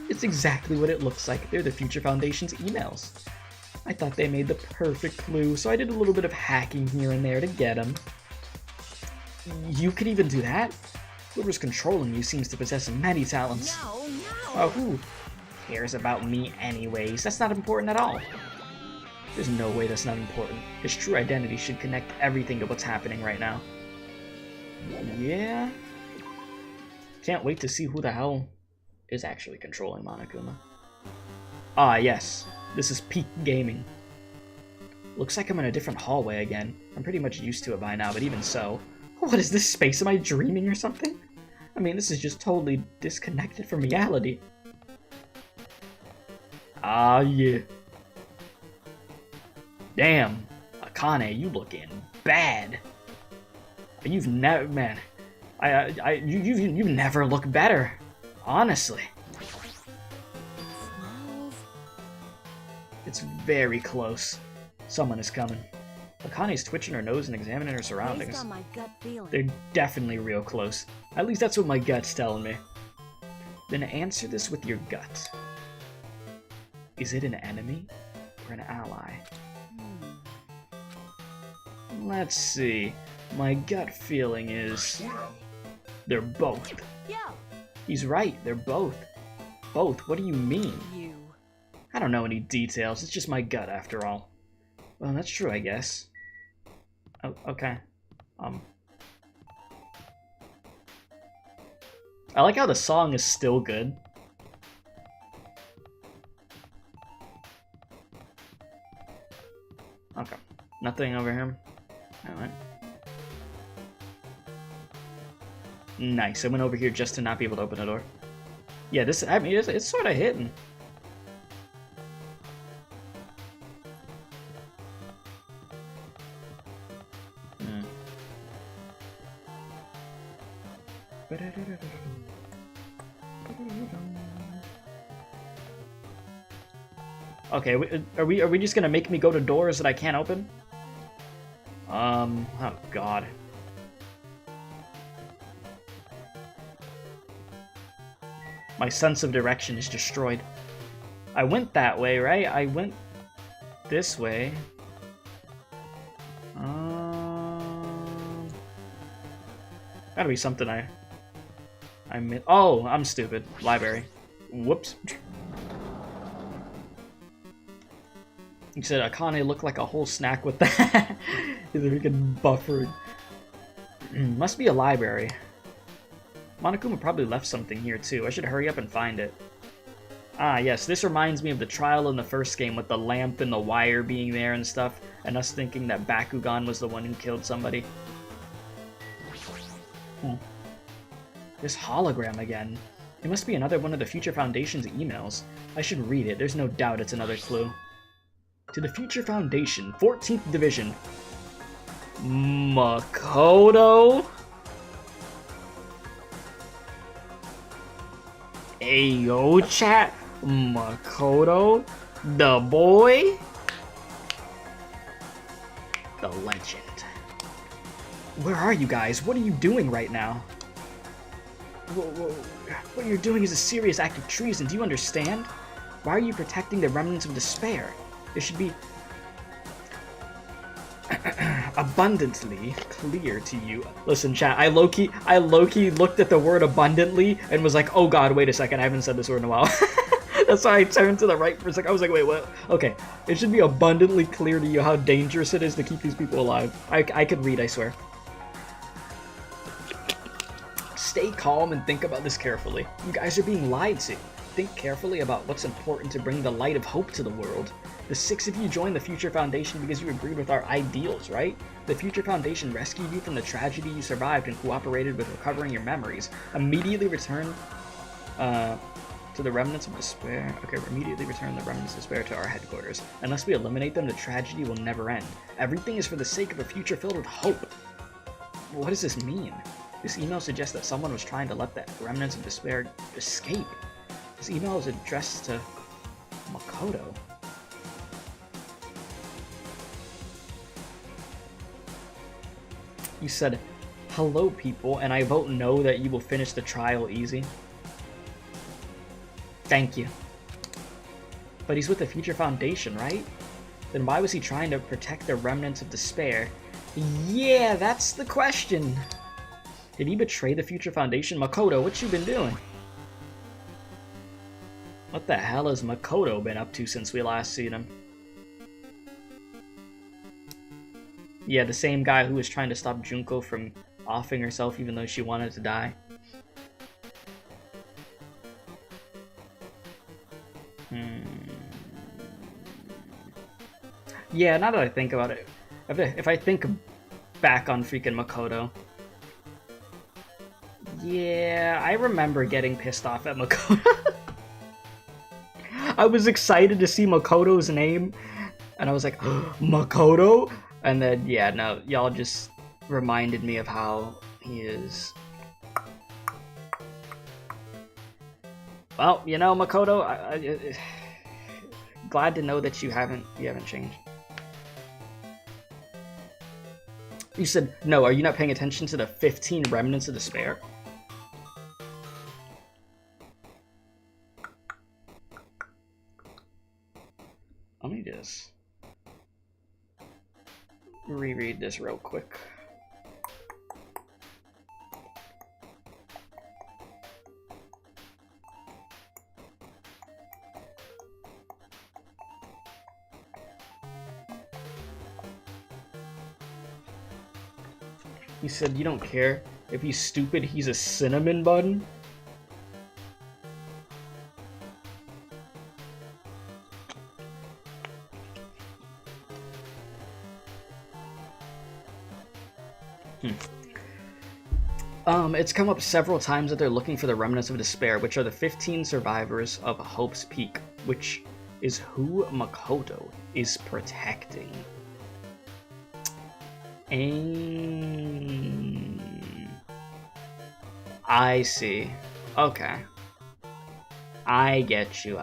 Speaker 1: It's exactly what it looks like. They're the Future Foundation's emails. I thought they made the perfect clue, so I did a little bit of hacking here and there to get them. You could even do that? Whoever's controlling you seems to possess many talents.
Speaker 2: no.
Speaker 1: Oh, who cares about me anyways? That's not important at all. There's no way that's not important. His true identity should connect everything to what's happening right now. Yeah? Can't wait to see who the hell is actually controlling Monokuma. Ah, yes. This is peak gaming. Looks like I'm in a different hallway again. I'm pretty much used to it by now, but even so. What is this space? Am I dreaming or something? I mean, this is just totally disconnected from reality. Ah, yeah. Damn. Akane, you looking bad. You've never, man. You've never looked better. Honestly. It's very close. Someone is coming. Akane's twitching her nose and examining her surroundings.
Speaker 2: Based on my gut feeling.
Speaker 1: They're definitely real close. At least that's what my gut's telling me. Then answer this with your gut. Is it an enemy or an ally? Let's see. My gut feeling is they're both.
Speaker 2: Yo,
Speaker 1: He's right, they're both. Both? What do you mean?
Speaker 2: you.
Speaker 1: I don't know any details, it's just my gut after all. Well, that's true, I guess. Oh, okay. I like how the song is still good. Okay. Nothing over here. Alright. Nice, I went over here just to not be able to open the door. Yeah, this, I mean, it's sort of hitting. Okay, are we just gonna make me go to doors that I can't open? Oh god. My sense of direction is destroyed. I went that way, right? I went this way. Gotta be something I missed. Oh, I'm stupid. Library. Whoops. You said Akane looked like a whole snack with that. He's freaking buffering. Must be a library. Monokuma probably left something here too. I should hurry up and find it. Ah, yes, this reminds me of the trial in the first game with the lamp and the wire being there and stuff, and us thinking that Bakugan was the one who killed somebody. This hologram again. It must be another one of the Future Foundation's emails. I should read it. There's no doubt it's another clue. To the Future Foundation, 14th Division. Makoto? Ayo, chat. Makoto? The boy? The legend. Where are you guys? What are you doing right now? What you're doing is a serious act of treason. Do you understand? Why are you protecting the remnants of despair? It should be abundantly clear to you. Listen, chat, I low-key looked at the word abundantly and was like, oh god, wait a second, I haven't said this word in a while. That's why I turned to the right for a second. I was like, wait, what? Okay, it should be abundantly clear to you how dangerous it is to keep these people alive. I could read, I swear. Stay calm and think about this carefully. You guys are being lied to. Think carefully about what's important to bring the light of hope to the world. The 6 of you joined the Future Foundation because you agreed with our ideals, right? The Future Foundation rescued you from the tragedy you survived and cooperated with recovering your memories. Immediately return to the remnants of despair. Okay, immediately return the remnants of despair to our headquarters. Unless we eliminate them, the tragedy will never end. Everything is for the sake of a future filled with hope. What does this mean? This email suggests that someone was trying to let the remnants of despair escape. This email is addressed to Makoto. You said, hello people, and I vote no that you will finish the trial easy. Thank you. But he's with the Future Foundation, right? Then why was he trying to protect the remnants of despair? Yeah, that's the question. Did he betray the Future Foundation? Makoto, what you been doing? What the hell has Makoto been up to since we last seen him? Yeah, the same guy who was trying to stop Junko from offing herself even though she wanted to die. Yeah, now that I think about it, if I think back on freaking Makoto, yeah, I remember getting pissed off at Makoto. I was excited to see Makoto's name, and I was like, Makoto? And then, yeah, no, y'all just reminded me of how he is. Well, you know, Makoto, I glad to know that you haven't changed. You said, no, are you not paying attention to the 15 remnants of despair? Let me just reread this real quick. He said, you don't care if he's stupid, he's a cinnamon bun? It's come up several times that they're looking for the remnants of despair, which are the 15 survivors of Hope's Peak, which is who Makoto is protecting. I see. Okay. I get you.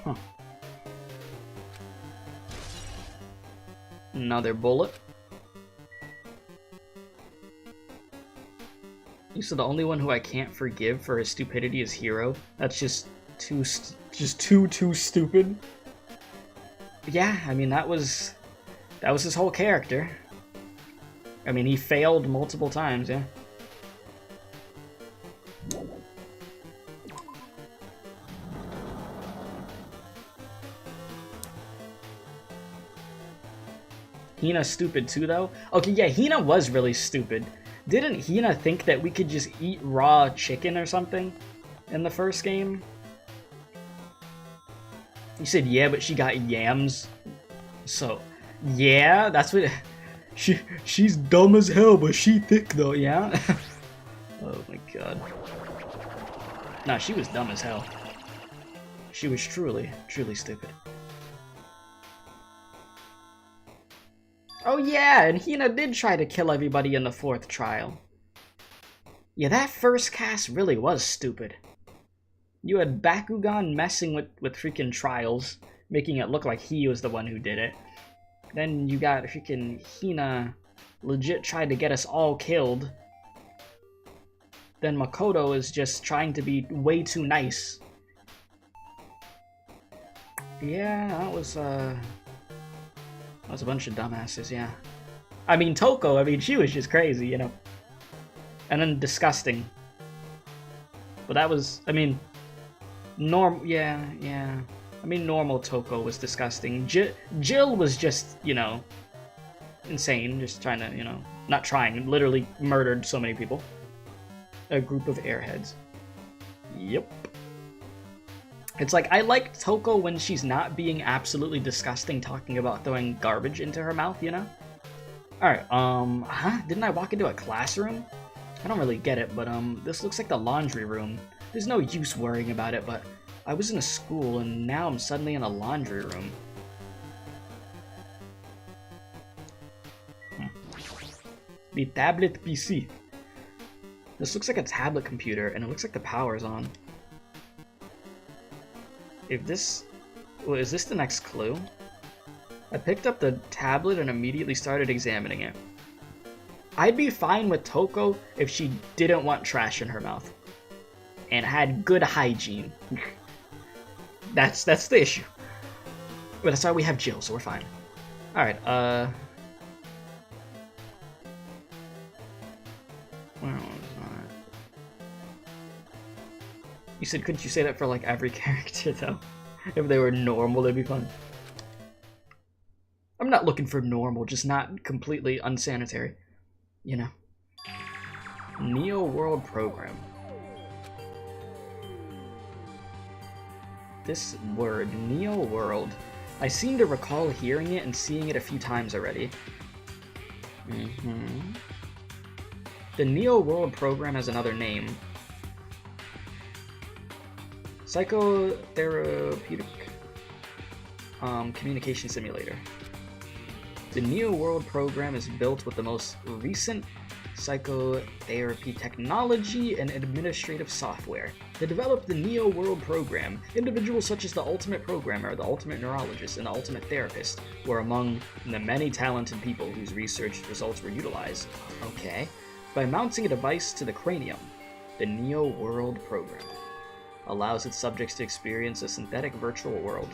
Speaker 1: Huh. Another bullet. You said the only one who I can't forgive for his stupidity is Hero. That's just too stupid. Yeah, I mean that was his whole character. I mean he failed multiple times, yeah. Hina's stupid too, though? Okay, yeah, Hina was really stupid. Didn't Hina think that we could just eat raw chicken or something in the first game? You said, yeah, but she got yams. So, yeah, that's what... She's dumb as hell, but she thick, though, yeah? Oh my god. Nah, she was dumb as hell. She was truly stupid. Oh yeah, and Hina did try to kill everybody in the 4th trial. Yeah, that first cast really was stupid. You had Bakugan messing with freaking trials, making it look like he was the one who did it. Then you got freaking Hina legit tried to get us all killed. Then Makoto is just trying to be way too nice. Yeah, that was a bunch of dumbasses, yeah. I mean, Toko, I mean, she was just crazy, you know. And then disgusting. But that was, I mean, yeah. I mean, normal Toko was disgusting. Jill was just, you know, insane, just trying to, you know, not trying, literally murdered so many people. A group of airheads. Yep. It's like, I like Toko when she's not being absolutely disgusting talking about throwing garbage into her mouth, you know? Alright, didn't I walk into a classroom? I don't really get it, but, this looks like the laundry room. There's no use worrying about it, but I was in a school, and now I'm suddenly in a laundry room. The tablet PC. This looks like a tablet computer, and it looks like the power's on. If this... Well, is this the next clue? I picked up the tablet and immediately started examining it. I'd be fine with Toko if she didn't want trash in her mouth. And had good hygiene. That's the issue. But that's why we have Jill, so we're fine. Alright, You said, couldn't you say that for, like, every character, though? If they were normal, that'd be fun. I'm not looking for normal, just not completely unsanitary. You know. Neo World Program. This word, Neo World. I seem to recall hearing it and seeing it a few times already. The Neo World Program has another name. Psychotherapeutic communication simulator. The Neo World Program is built with the most recent psychotherapy technology and administrative software. To develop the Neo World Program, individuals such as the Ultimate Programmer, the Ultimate Neurologist, and the Ultimate Therapist were among the many talented people whose research results were utilized. Okay. By mounting a device to the cranium, the Neo World Program allows its subjects to experience a synthetic virtual world.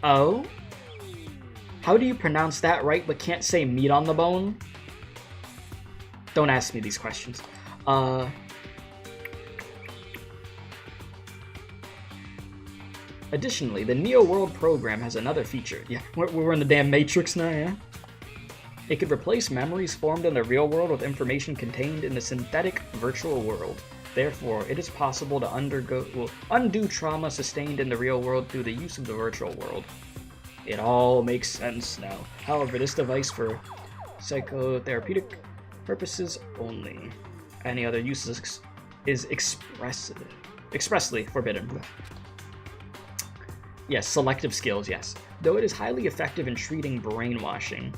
Speaker 1: Oh? How do you pronounce that right but can't say meat on the bone? Don't ask me these questions. Additionally, the Neo World Program has another feature. Yeah, we're in the damn Matrix now, yeah? It could replace memories formed in the real world with information contained in the synthetic virtual world. Therefore, it is possible to undo trauma sustained in the real world through the use of the virtual world. It all makes sense now. However, this device for psychotherapeutic purposes only. Any other uses is expressly forbidden. Yes, selective skills, yes. Though it is highly effective in treating brainwashing,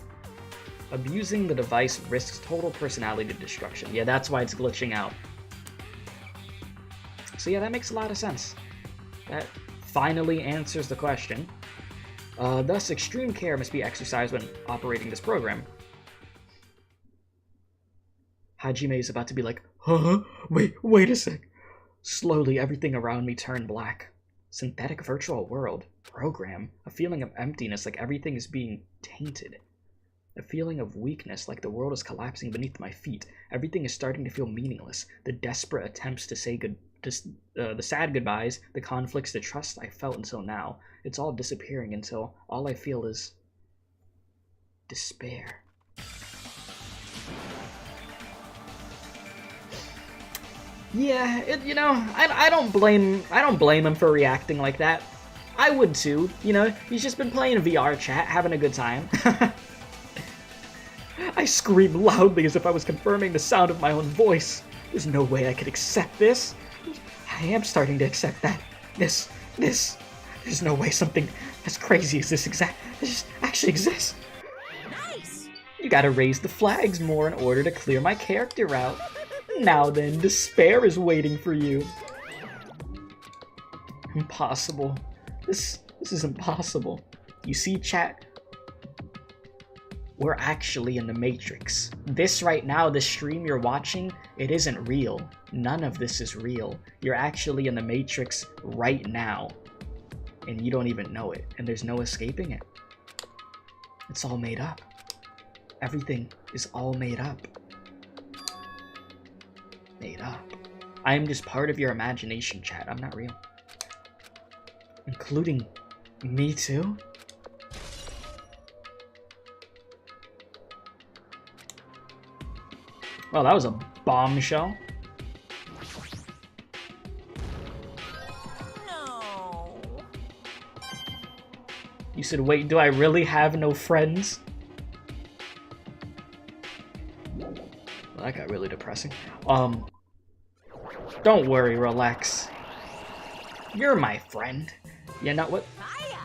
Speaker 1: abusing the device risks total personality destruction. Yeah, that's why it's glitching out. So yeah, that makes a lot of sense. That finally answers the question. Thus, extreme care must be exercised when operating this program. Hajime is about to be like, huh? Wait a sec. Slowly, everything around me turned black. Synthetic virtual world. Program. A feeling of emptiness, like everything is being tainted. A feeling of weakness, like the world is collapsing beneath my feet. Everything is starting to feel meaningless. The desperate attempts to say the sad goodbyes, the conflicts, the trust I felt until now. It's all disappearing until all I feel is despair. Yeah, I don't blame him for reacting like that. I would too. He's just been playing VR chat, having a good time. I screamed loudly as if I was confirming the sound of my own voice. There's no way I could accept this. I am starting to accept that. This. There's no way something as crazy as this actually exists.
Speaker 2: Nice.
Speaker 1: You gotta raise the flags more in order to clear my character out. Now then, despair is waiting for you. Impossible. This is impossible. You see, chat? We're actually in the Matrix. This right now, the stream you're watching, it isn't real. None of this is real. You're actually in the Matrix right now. And you don't even know it. And there's no escaping it. It's all made up. Everything is all made up. Made up. I am just part of your imagination, chat. I'm not real. Including me too? Well, that was a bombshell.
Speaker 2: No.
Speaker 1: You said, wait, do I really have no friends? Well, that got really depressing. Don't worry, relax. You're my friend. You know what?
Speaker 2: Fire.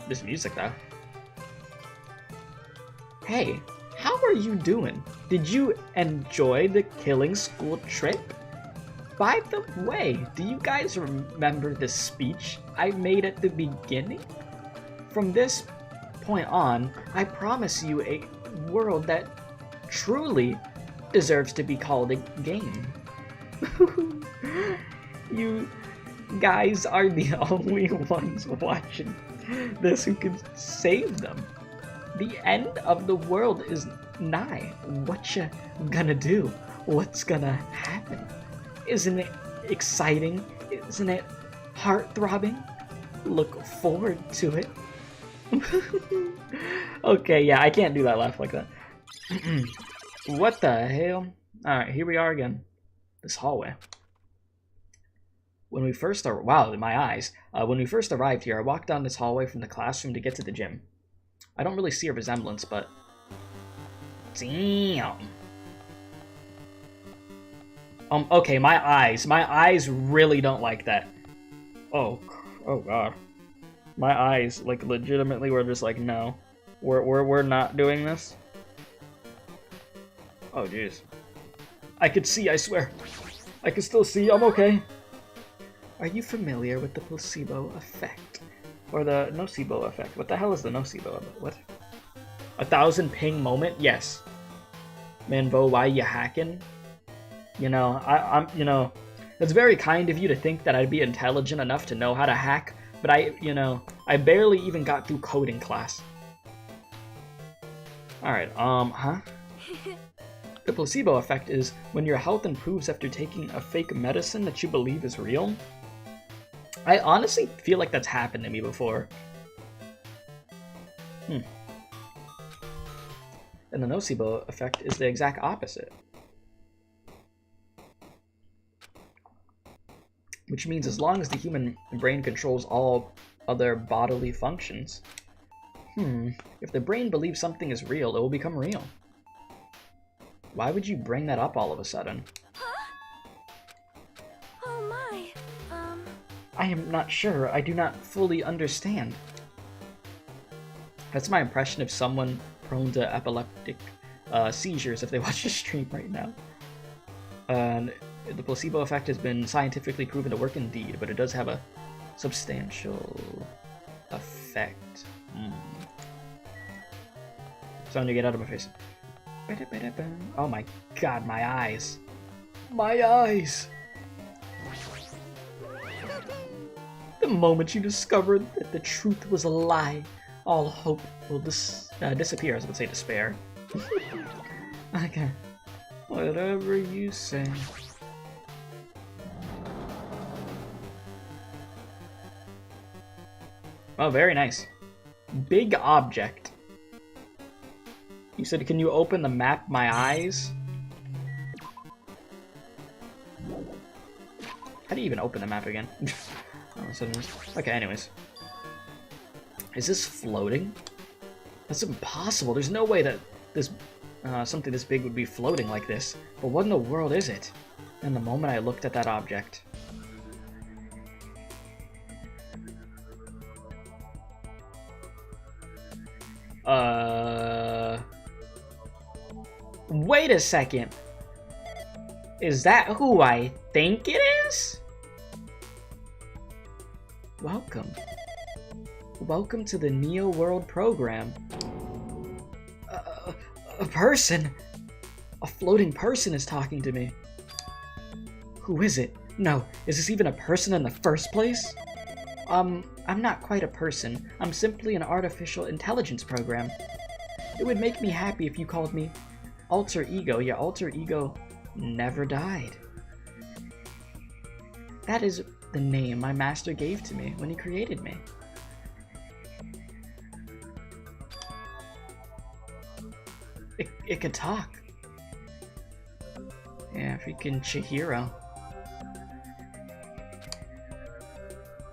Speaker 1: This music, though. Hey, how are you doing? Did you enjoy the killing school trip? By the way, do you guys remember the speech I made at the beginning? From this point on, I promise you a world that truly deserves to be called a game. You guys are the only ones watching this who can save them. The end of the world is nigh. What you gonna do? What's gonna happen? Isn't it exciting? Isn't it heart-throbbing? Look forward to it. Okay, yeah, I can't do that laugh like that. What the hell? Alright, here we are again. This hallway. When we first wow, my eyes. When we first arrived here, I walked down this hallway from the classroom to get to the gym. I don't really see a resemblance, but... Damn. Okay, my eyes. My eyes really don't like that. Oh god. My eyes, like, legitimately were just like, no. We're not doing this. Oh, jeez. I could see, I swear. I can still see, I'm okay. Are you familiar with the placebo effect? Or the nocebo effect? What the hell is the nocebo? What? 1,000 ping moment? Yes. Man, Bo, why you hacking? I'm it's very kind of you to think that I'd be intelligent enough to know how to hack, but I barely even got through coding class. Alright, The placebo effect is when your health improves after taking a fake medicine that you believe is real. I honestly feel like that's happened to me before. And the nocebo effect is the exact opposite. Which means as long as the human brain controls all other bodily functions. If the brain believes something is real, it will become real. Why would you bring that up all of a sudden?
Speaker 2: Huh? Oh my.
Speaker 1: I am not sure. I do not fully understand. That's my impression of someone prone to seizures if they watch the stream right now. And the placebo effect has been scientifically proven to work indeed, but it does have a substantial effect. Sonya, get out of my face. Oh my god, my eyes. My eyes! The moment you discovered that the truth was a lie, all hope will disappear. I was going to say despair. Okay. Whatever you say. Oh, very nice. Big object. You said, can you open the map, my eyes? How do you even open the map again? Okay, anyways. Is this floating? That's impossible. There's no way that this something this big would be floating like this. But what in the world is it? And the moment I looked at that object. Wait a second. Is that who I think it is? Welcome. Welcome to the Neo World program. A person. A floating person is talking to me. Who is it? No, is this even a person in the first place? I'm not quite a person. I'm simply an artificial intelligence program. It would make me happy if you called me alter ego. Your alter ego never died. That is the name my master gave to me when he created me. It could talk. Yeah, freaking Chihiro.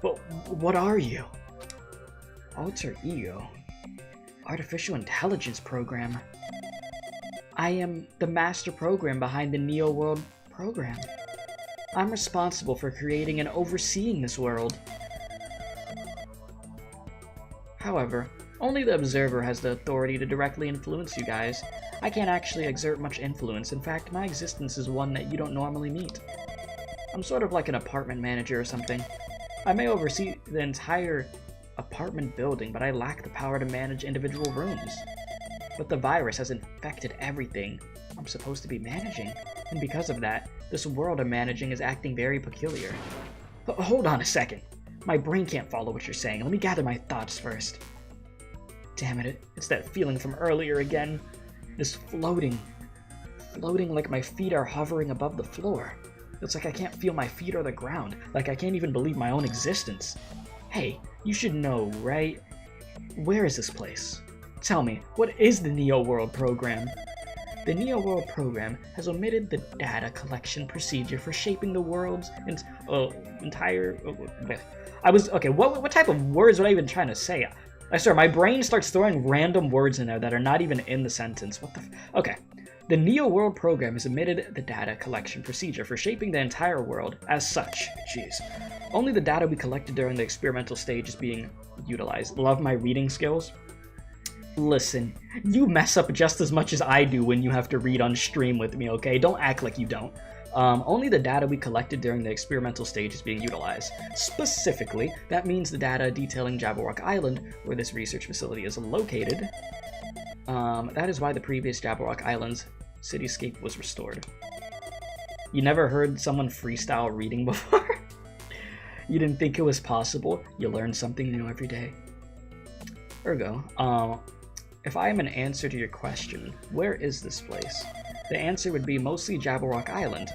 Speaker 1: But what are you? Alter ego. Artificial intelligence program. I am the master program behind the Neo World program. I'm responsible for creating and overseeing this world. However, only the observer has the authority to directly influence you guys. I can't actually exert much influence. In fact, my existence is one that you don't normally meet. I'm sort of like an apartment manager or something. I may oversee the entire apartment building, but I lack the power to manage individual rooms. But the virus has infected everything I'm supposed to be managing, and because of that, this world I'm managing is acting very peculiar. Hold on a second. My brain can't follow what you're saying. Let me gather my thoughts first. Damn it, it's that feeling from earlier again. This floating like my feet are hovering above the floor. It's like I can't feel my feet or the ground, like I can't even believe my own existence. Hey, you should know, right? Where is this place? Tell me, what is the Neo World program? The Neo World program has omitted the data collection procedure for shaping the world's entire... Okay, what type of words was I even trying to say? I swear, my brain starts throwing random words in there that are not even in the sentence. What the okay. The Neo World program has omitted the data collection procedure for shaping the entire world as such. Jeez. Only the data we collected during the experimental stage is being utilized. Love my reading skills? Listen, you mess up just as much as I do when you have to read on stream with me, okay? Don't act like you don't. Only the data we collected during the experimental stage is being utilized. Specifically, that means the data detailing Jabberwock Island, where this research facility is located. That is why the previous Jabberwock Island's cityscape was restored. You never heard someone freestyle reading before? You didn't think it was possible? You learn something new every day. Ergo, if I am an answer to your question, where is this place? The answer would be mostly Jabberwock Island.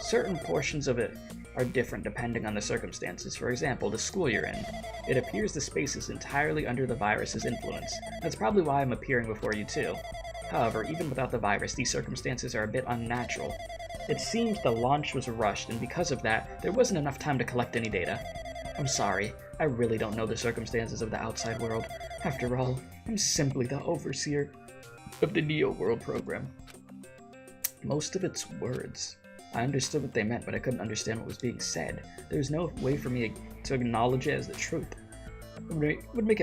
Speaker 1: Certain portions of it are different depending on the circumstances. For example, the school you're in. It appears the space is entirely under the virus's influence. That's probably why I'm appearing before you too. However, even without the virus, these circumstances are a bit unnatural. It seems the launch was rushed, and because of that, there wasn't enough time to collect any data. I'm sorry, I really don't know the circumstances of the outside world. After all, I'm simply the overseer of the Neo World program. Most of it's words. I understood what they meant, but I couldn't understand what was being said. There's no way for me to acknowledge it as the truth. It would make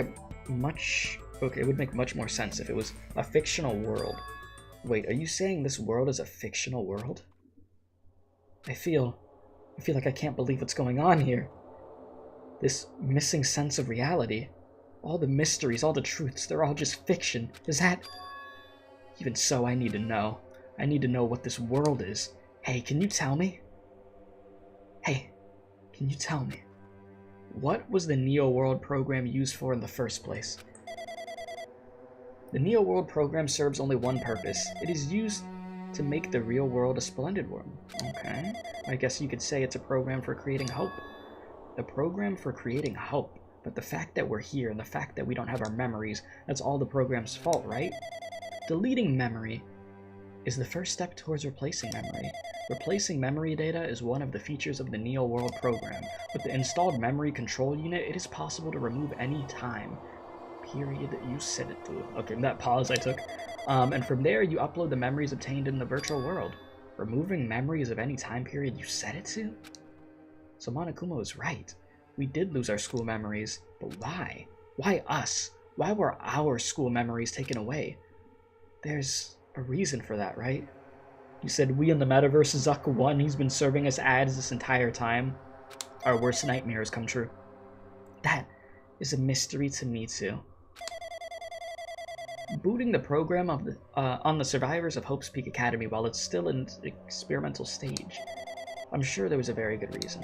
Speaker 1: much more sense if it was a fictional world. Wait, are you saying this world is a fictional world? I feel like I can't believe what's going on here. This missing sense of reality. All the mysteries, all the truths, they're all just fiction. Is that... Even so, I need to know. I need to know what this world is. Hey, can you tell me? Hey, can you tell me? What was the Neo World program used for in the first place? The Neo World program serves only one purpose. It is used to make the real world a splendid world. Okay. I guess you could say it's a program for creating hope. A program for creating hope. But the fact that we're here and the fact that we don't have our memories, that's all the program's fault, right? Deleting memory is the first step towards replacing memory. Replacing memory data is one of the features of the Neo World program. With the installed memory control unit, it is possible to remove any time period you set it to. Okay, that pause I took. And from there, you upload the memories obtained in the virtual world. Removing memories of any time period you set it to? So Monokuma was right. We did lose our school memories, but why? Why us? Why were our school memories taken away? There's a reason for that, right? You said we in the metaverse Zuck won. He's been serving us ads this entire time. Our worst nightmares come true. That is a mystery to me too. Booting the program of on the survivors of Hope's Peak Academy while it's still in experimental stage. I'm sure there was a very good reason.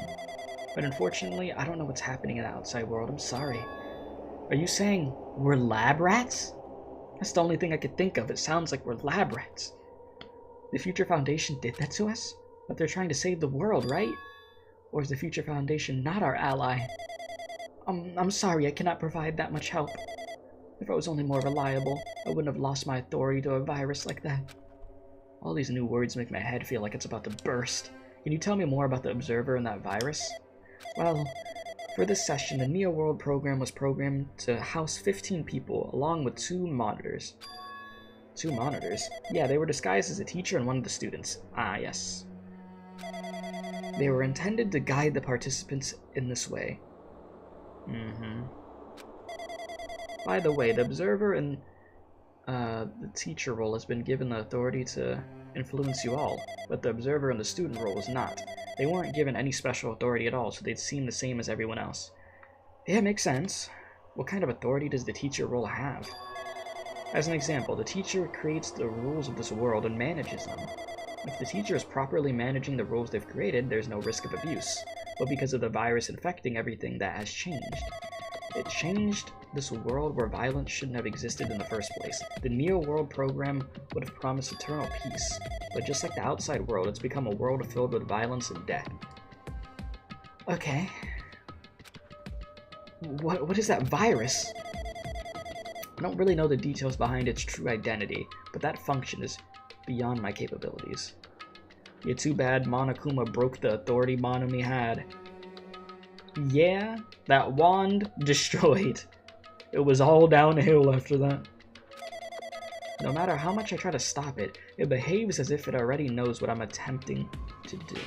Speaker 1: But unfortunately, I don't know what's happening in the outside world. I'm sorry. Are you saying we're lab rats? That's the only thing I could think of. It sounds like we're lab rats. The Future Foundation did that to us? But they're trying to save the world, right? Or is the Future Foundation not our ally? I'm sorry, I cannot provide that much help. If I was only more reliable, I wouldn't have lost my authority to a virus like that. All these new words make my head feel like it's about to burst. Can you tell me more about the Observer and that virus? Well, for this session, the Neo World program was programmed to house 15 people, along with 2 monitors. 2 monitors? Yeah, they were disguised as a teacher and one of the students. Ah, yes. They were intended to guide the participants in this way. By the way, the Observer and the teacher role has been given the authority to influence you all, but the Observer and the student role was not. They weren't given any special authority at all, so they'd seem the same as everyone else. Yeah, makes sense. What kind of authority does the teacher role have? As an example, the teacher creates the rules of this world and manages them. If the teacher is properly managing the rules they've created, there's no risk of abuse. But because of the virus infecting everything, that has changed. It changed this world where violence shouldn't have existed in the first place. The Neo World program would have promised eternal peace, but just like the outside world, it's become a world filled with violence and death. Okay. What is that virus? I don't really know the details behind its true identity, but that function is beyond my capabilities. Yeah, too bad Monokuma broke the authority Monami had. Yeah, that wand destroyed. It was all downhill after that. No matter how much I try to stop it, it behaves as if it already knows what I'm attempting to do.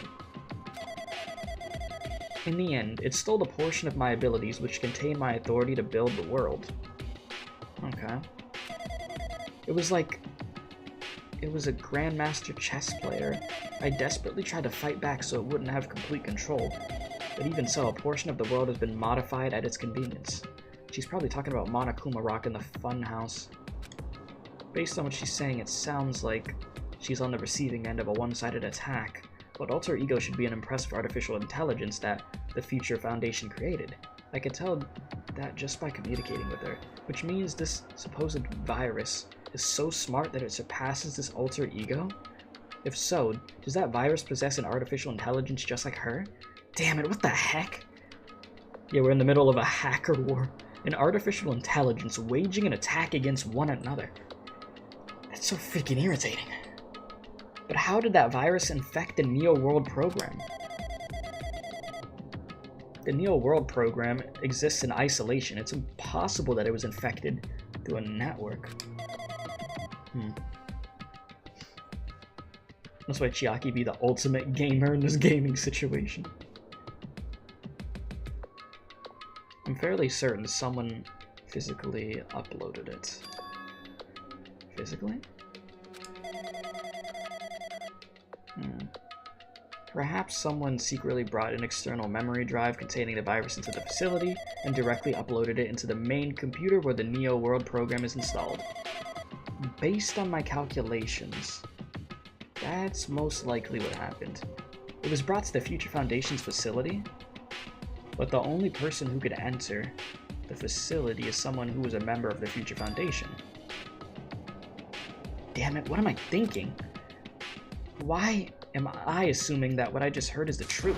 Speaker 1: In the end, it stole the portion of my abilities which contain my authority to build the world. Okay. It was like... it was a grandmaster chess player. I desperately tried to fight back so it wouldn't have complete control. But even so, a portion of the world has been modified at its convenience. She's probably talking about Monokuma rocking the funhouse. Based on what she's saying, it sounds like she's on the receiving end of a one-sided attack. But Alter Ego should be an impressive artificial intelligence that the Future Foundation created. I could tell that just by communicating with her, which means this supposed virus is so smart that it surpasses this Alter Ego? If so, does that virus possess an artificial intelligence just like her? Damn it, what the heck? Yeah, we're in the middle of a hacker war. An artificial intelligence waging an attack against one another. That's so freaking irritating. But how did that virus infect the Neo World program? The Neo World program exists in isolation. It's impossible that it was infected through a network. That's why Chiaki be the ultimate gamer in this gaming situation. I'm fairly certain someone physically uploaded it. Physically? Perhaps someone secretly brought an external memory drive containing the virus into the facility and directly uploaded it into the main computer where the Neo World program is installed. Based on my calculations, that's most likely what happened. It was brought to the Future Foundation's facility, but the only person who could enter the facility is someone who was a member of the Future Foundation. Damn it, what am I thinking? Why am I assuming that what I just heard is the truth?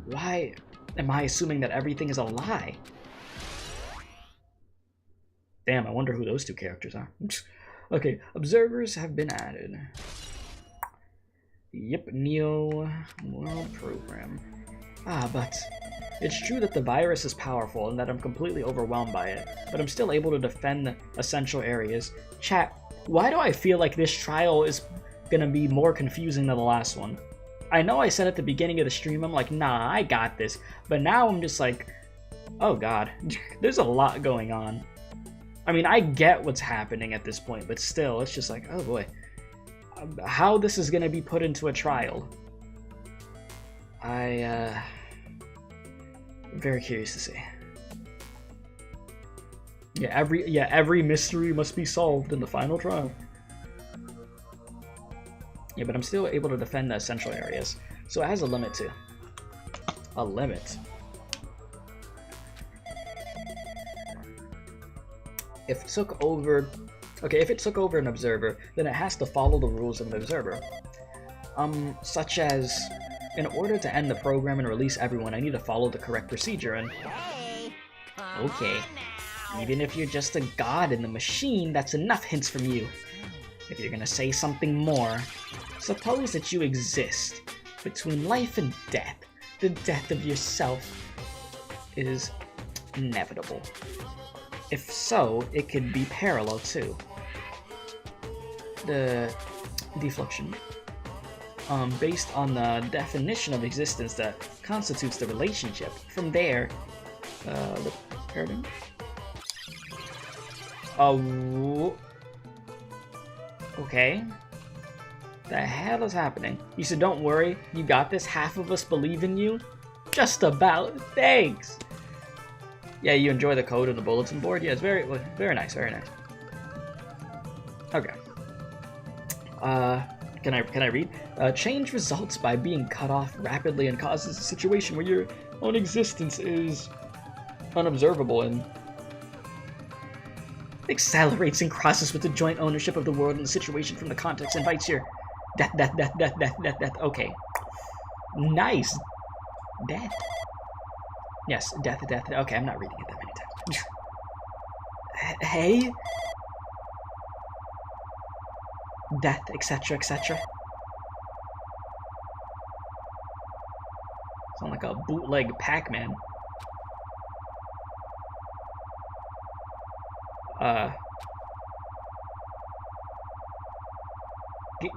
Speaker 1: Why am I assuming that everything is a lie? Damn, I wonder who those two characters are. Okay, observers have been added. Yep, Neo World Program. But it's true that the virus is powerful and that I'm completely overwhelmed by it, but I'm still able to defend the essential areas. Chat, why do I feel like this trial is gonna be more confusing than the last one? I know I said at the beginning of the stream, I'm like, nah, I got this, but now I'm just like, oh god, there's a lot going on. I mean, I get what's happening at this point, but still, it's just like, oh boy. How this is gonna be put into a trial. I'm very curious to see. Yeah, every mystery must be solved in the final trial. Yeah, but I'm still able to defend the essential areas. So it has a limit too. A limit. If it took over an observer, then it has to follow the rules of an observer. Such as, in order to end the program and release everyone, I need to follow the correct procedure and... Okay. Even if you're just a god in the machine, that's enough hints from you. If you're gonna say something more, suppose that you exist between life and death. The death of yourself is inevitable. If so, it could be parallel too. The deflection, based on the definition of existence that constitutes the relationship. From there, the paradigm. Okay. The hell is happening? You said, don't worry, you got this. Half of us believe in you. Just about. Thanks. Yeah, you enjoy the code on the bulletin board? Yeah, it's very nice, very nice. Okay. Can I read? Change results by being cut off rapidly and causes a situation where your own existence is unobservable and accelerates and crosses with the joint ownership of the world, and the situation from the context invites your death. Okay. Nice. Death. Yes, death. Okay, I'm not reading it that many times. Hey? Death, etc., etc. Sound like a bootleg Pac-Man.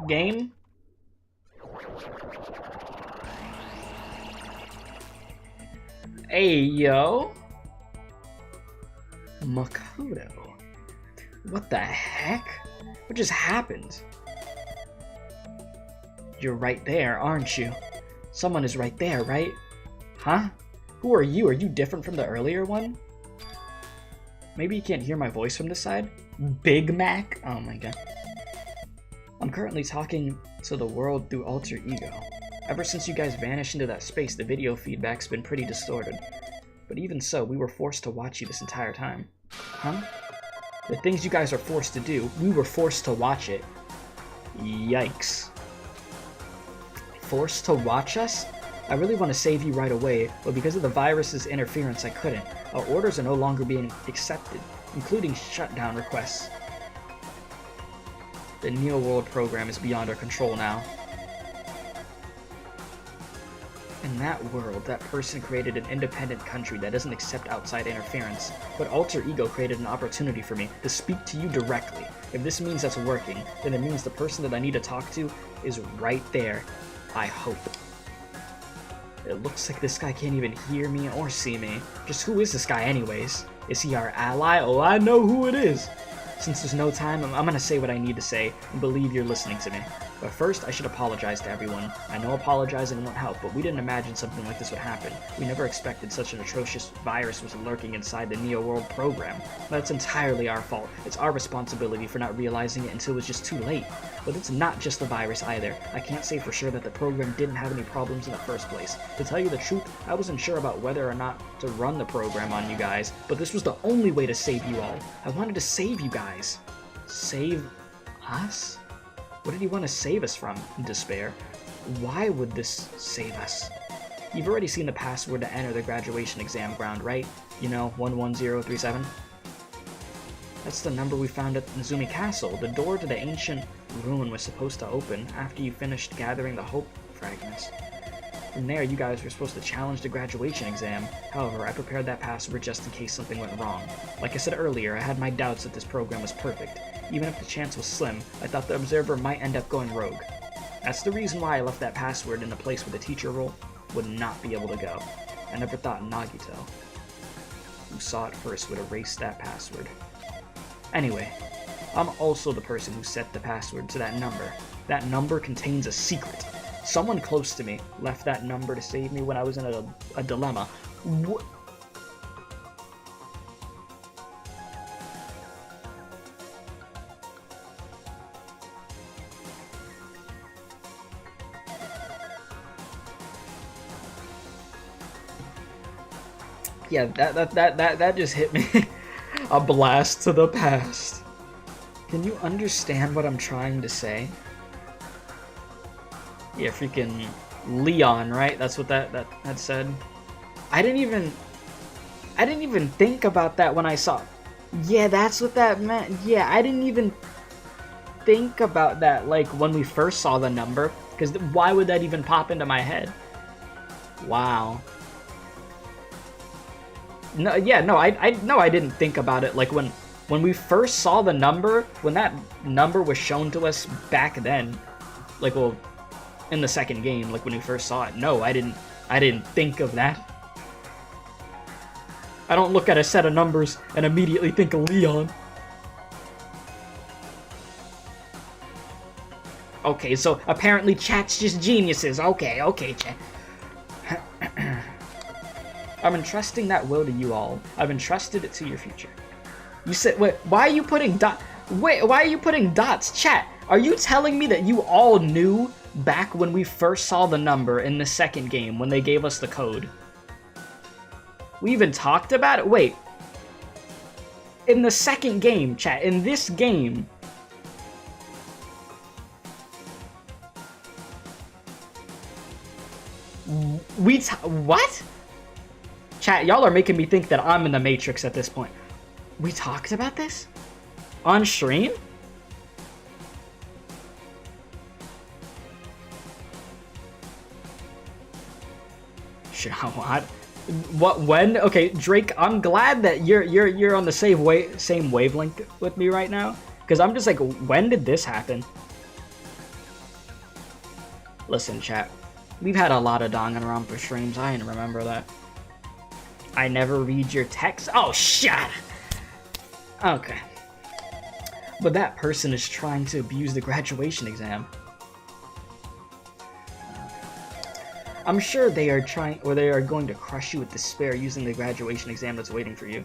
Speaker 1: Game? Hey, yo. Makoto. What the heck? What just happened? You're right there, aren't you? Someone is right there, right? Huh? Who are you? Are you different from the earlier one? Maybe you can't hear my voice from this side? Big Mac? Oh my god. I'm currently talking to the world through alter ego. Ever since you guys vanished into that space, the video feedback's been pretty distorted. But even so, we were forced to watch you this entire time. Huh? The things you guys are forced to do, we were forced to watch it. Yikes. Forced to watch us? I really want to save you right away, but because of the virus's interference, I couldn't. Our orders are no longer being accepted, including shutdown requests. The Neo World program is beyond our control now. In that world, that person created an independent country that doesn't accept outside interference, but Alter Ego created an opportunity for me to speak to you directly. If this means that's working, then it means the person that I need to talk to is right there. I hope. It looks like this guy can't even hear me or see me. Just who is this guy anyways? Is he our ally? Oh, I know who it is. Since there's no time, I'm gonna say what I need to say and believe you're listening to me. But first, I should apologize to everyone. I know apologizing won't help, but we didn't imagine something like this would happen. We never expected such an atrocious virus was lurking inside the Neo World program. That's entirely our fault. It's our responsibility for not realizing it until it was just too late. But it's not just the virus either. I can't say for sure that the program didn't have any problems in the first place. To tell you the truth, I wasn't sure about whether or not to run the program on you guys, but this was the only way to save you all. I wanted to save you guys. Save us? What did he want to save us from? Despair. Why would this save us? You've already seen the password to enter the graduation exam ground, right? You know, 11037? That's the number we found at Nizumi Castle. The door to the ancient ruin was supposed to open after you finished gathering the hope fragments. From there, you guys were supposed to challenge the graduation exam. However, I prepared that password just in case something went wrong. Like I said earlier, I had my doubts that this program was perfect. Even if the chance was slim, I thought the observer might end up going rogue. That's the reason why I left that password in a place where the teacher role would not be able to go. I never thought Nagito, who saw it first, would erase that password. Anyway, I'm also the person who set the password to that number. That number contains a secret. Someone close to me left that number to save me when I was in a dilemma. What? Yeah, that just hit me. A blast to the past. Can you understand what I'm trying to say? Yeah, freaking Leon, right? That's what that said. I didn't even think about that when I saw. Yeah, that's what that meant. Yeah, I didn't even think about that like when we first saw the number, because why would that even pop into my head? Wow. No, yeah, no, I didn't think about it like when we first saw the number, when that number was shown to us back then, like, well, in the second game, like when we first saw it. No, I didn't think of that. I don't look at a set of numbers and immediately think of Leon. Okay, so apparently chat's just geniuses. Okay, chat. I'm entrusting that will to you all. I've entrusted it to your future. You said, wait, why are you putting dots? Chat, are you telling me that you all knew back when we first saw the number in the second game when they gave us the code? We even talked about it? Wait. In the second game, chat, in this game, what? Chat, y'all are making me think that I'm in the Matrix at this point. We talked about this? On stream? What? When? Okay, Drake, I'm glad that you're on the same wavelength with me right now, because I'm just like, when did this happen? Listen, chat, we've had a lot of Danganronpa streams. I didn't remember that. I never read your text. Oh, shit. Okay. But that person is trying to abuse the graduation exam. I'm sure they are trying, or they are going to crush you with despair using the graduation exam that's waiting for you.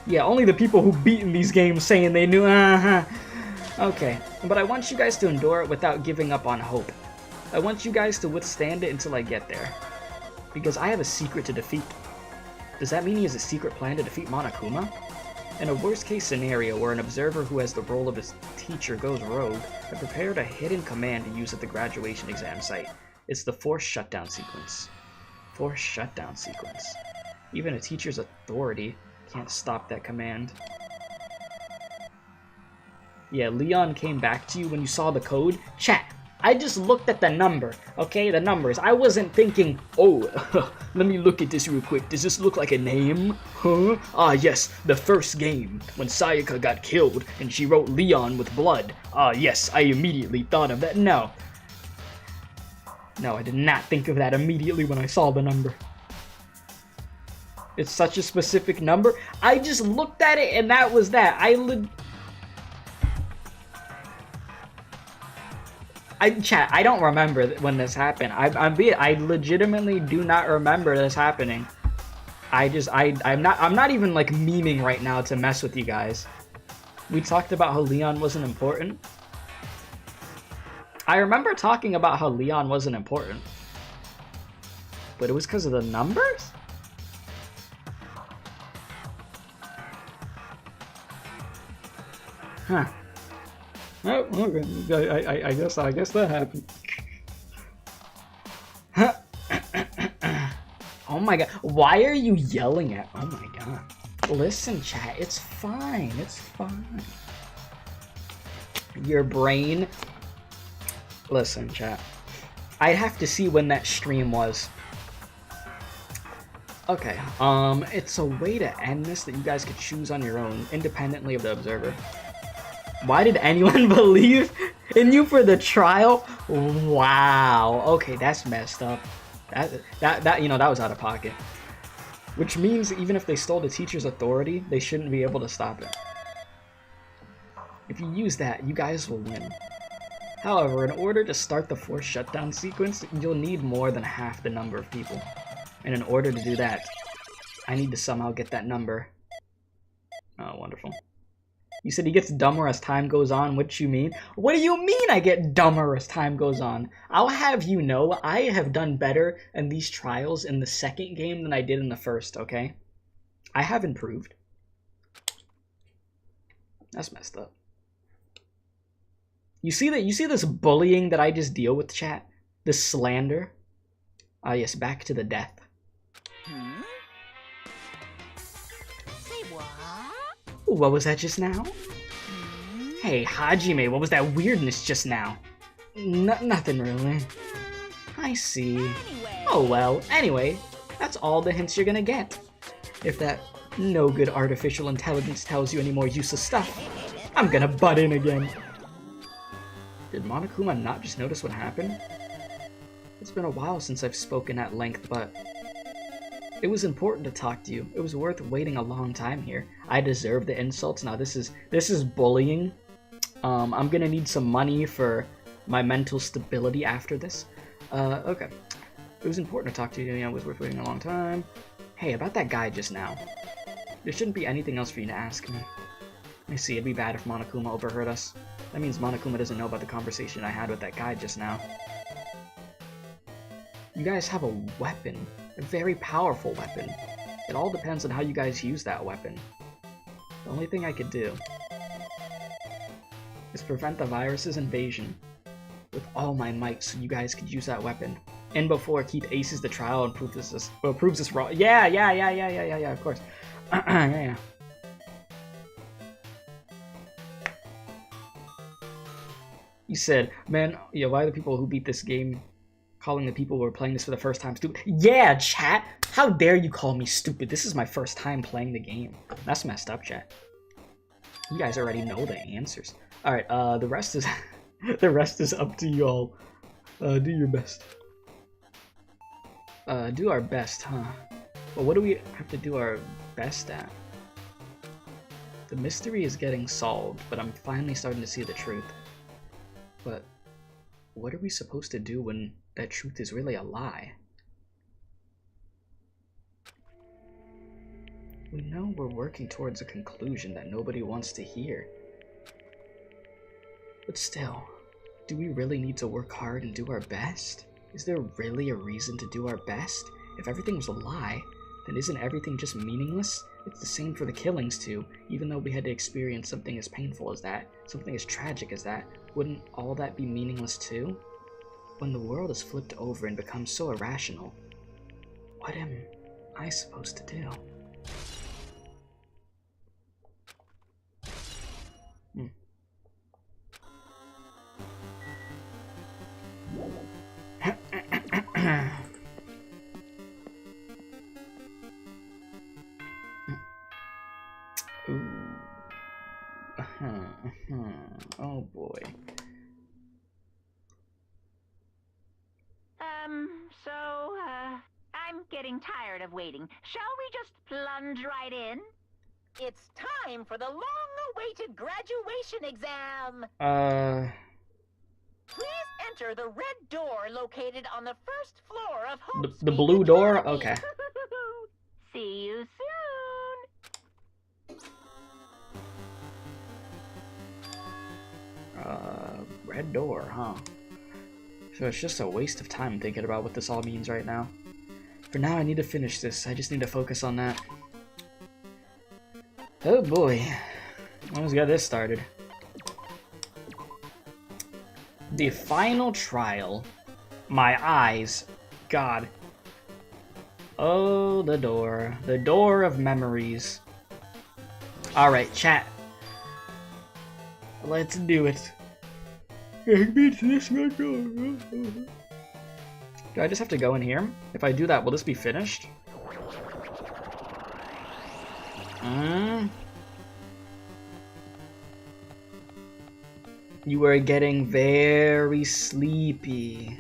Speaker 1: Yeah, only the people who beat in these games saying they knew, Okay, but I want you guys to endure it without giving up on hope. I want you guys to withstand it until I get there. Because I have a secret to defeat. Does that mean he has a secret plan to defeat Monokuma? In a worst-case scenario where an observer who has the role of his teacher goes rogue, I prepared a hidden command to use at the graduation exam site. It's the Forced Shutdown sequence. Forced Shutdown sequence. Even a teacher's authority can't stop that command. Yeah, Leon came back to you when you saw the code? Chat! I just looked at the number, okay? The numbers. I wasn't thinking, oh, let me look at this real quick. Does this look like a name? Huh? Ah, yes, the first game, when Sayaka got killed and she wrote Leon with blood. Ah, yes, I immediately thought of that. No. No, I did not think of that immediately when I saw the number. It's such a specific number. I just looked at it and that was that. Chat, I don't remember when this happened. I legitimately do not remember this happening. I'm not even like memeing right now to mess with you guys. We talked about how Leon wasn't important. I remember talking about how Leon wasn't important. But it was because of the numbers? Huh. Oh, okay. I guess that happened. Oh my god. Why are you yelling at? Oh my god. Listen, chat. It's fine. It's fine. Your brain. Listen, chat. I'd have to see when that stream was. Okay. It's a way to end this that you guys could choose on your own, independently of the observer. Why did anyone believe in you for the trial? Wow. Okay, that's messed up. That you know, that was out of pocket. Which means even if they stole the teacher's authority, they shouldn't be able to stop it. If you use that, you guys will win. However, in order to start the forced shutdown sequence, you'll need more than half the number of people. And in order to do that, I need to somehow get that number. Oh, wonderful. You said he gets dumber as time goes on. What you mean? What do you mean I get dumber as time goes on? I'll have you know, I have done better in these trials in the second game than I did in the first, okay? I have improved. That's messed up. You see this bullying that I just deal with, chat? This slander? Ah, yes, back to the death.
Speaker 2: Hmm? Say what?
Speaker 1: What was that just now? Hey, Hajime, what was that weirdness just now? Nothing really. I see.
Speaker 2: Anyway.
Speaker 1: Oh well, anyway, that's all the hints you're gonna get. If that no good artificial intelligence tells you any more useless stuff, I'm gonna butt in again. Did Monokuma not just notice what happened? It's been a while since I've spoken at length, but it was important to talk to you. It was worth waiting a long time here. I deserve the insults. Now this is bullying. I'm gonna need some money for my mental stability after this. Okay. It was important to talk to you. It was worth waiting a long time. Hey, about that guy just now. There shouldn't be anything else for you to ask me. I see, it'd be bad if Monokuma overheard us. That means Monokuma doesn't know about the conversation I had with that guy just now. You guys have a weapon. A very powerful weapon. It all depends on how you guys use that weapon. The only thing I could do is prevent the virus's invasion with all my might so you guys could use that weapon. And before Keith aces the trial and proves this wrong. Yeah, of course. Yeah. You said, man, yeah, why are the people who beat this game calling the people who are playing this for the first time stupid? Yeah, chat! How dare you call me stupid? This is my first time playing the game. That's messed up, chat. You guys already know the answers. Alright, the rest is the rest is up to y'all. Do your best. Do our best, huh? Well, what do we have to do our best at? The mystery is getting solved, but I'm finally starting to see the truth. But what are we supposed to do when that truth is really a lie? We know we're working towards a conclusion that nobody wants to hear. But still, do we really need to work hard and do our best? Is there really a reason to do our best? If everything was a lie, then isn't everything just meaningless? It's the same for the killings too. Even though we had to experience something as painful as that, something as tragic as that, wouldn't all that be meaningless too? When the world is flipped over and becomes so irrational, what am I supposed to do? Oh boy.
Speaker 3: So, I'm getting tired
Speaker 2: tired of waiting. Shall we just plunge right in? It's time for the long-awaited graduation exam. Please enter the red door located on the first floor of Hope
Speaker 1: the blue door? Okay.
Speaker 2: See you soon.
Speaker 1: Red door, huh? So it's just a waste of time thinking about what this all means right now. For now, I need to finish this. I just need to focus on that. Oh boy. Almost got this started. The final trial. My eyes. God. Oh, the door. The door of memories. Alright, chat. Let's do it. Do I just have to go in here? If I do that, will this be finished? You are getting very sleepy.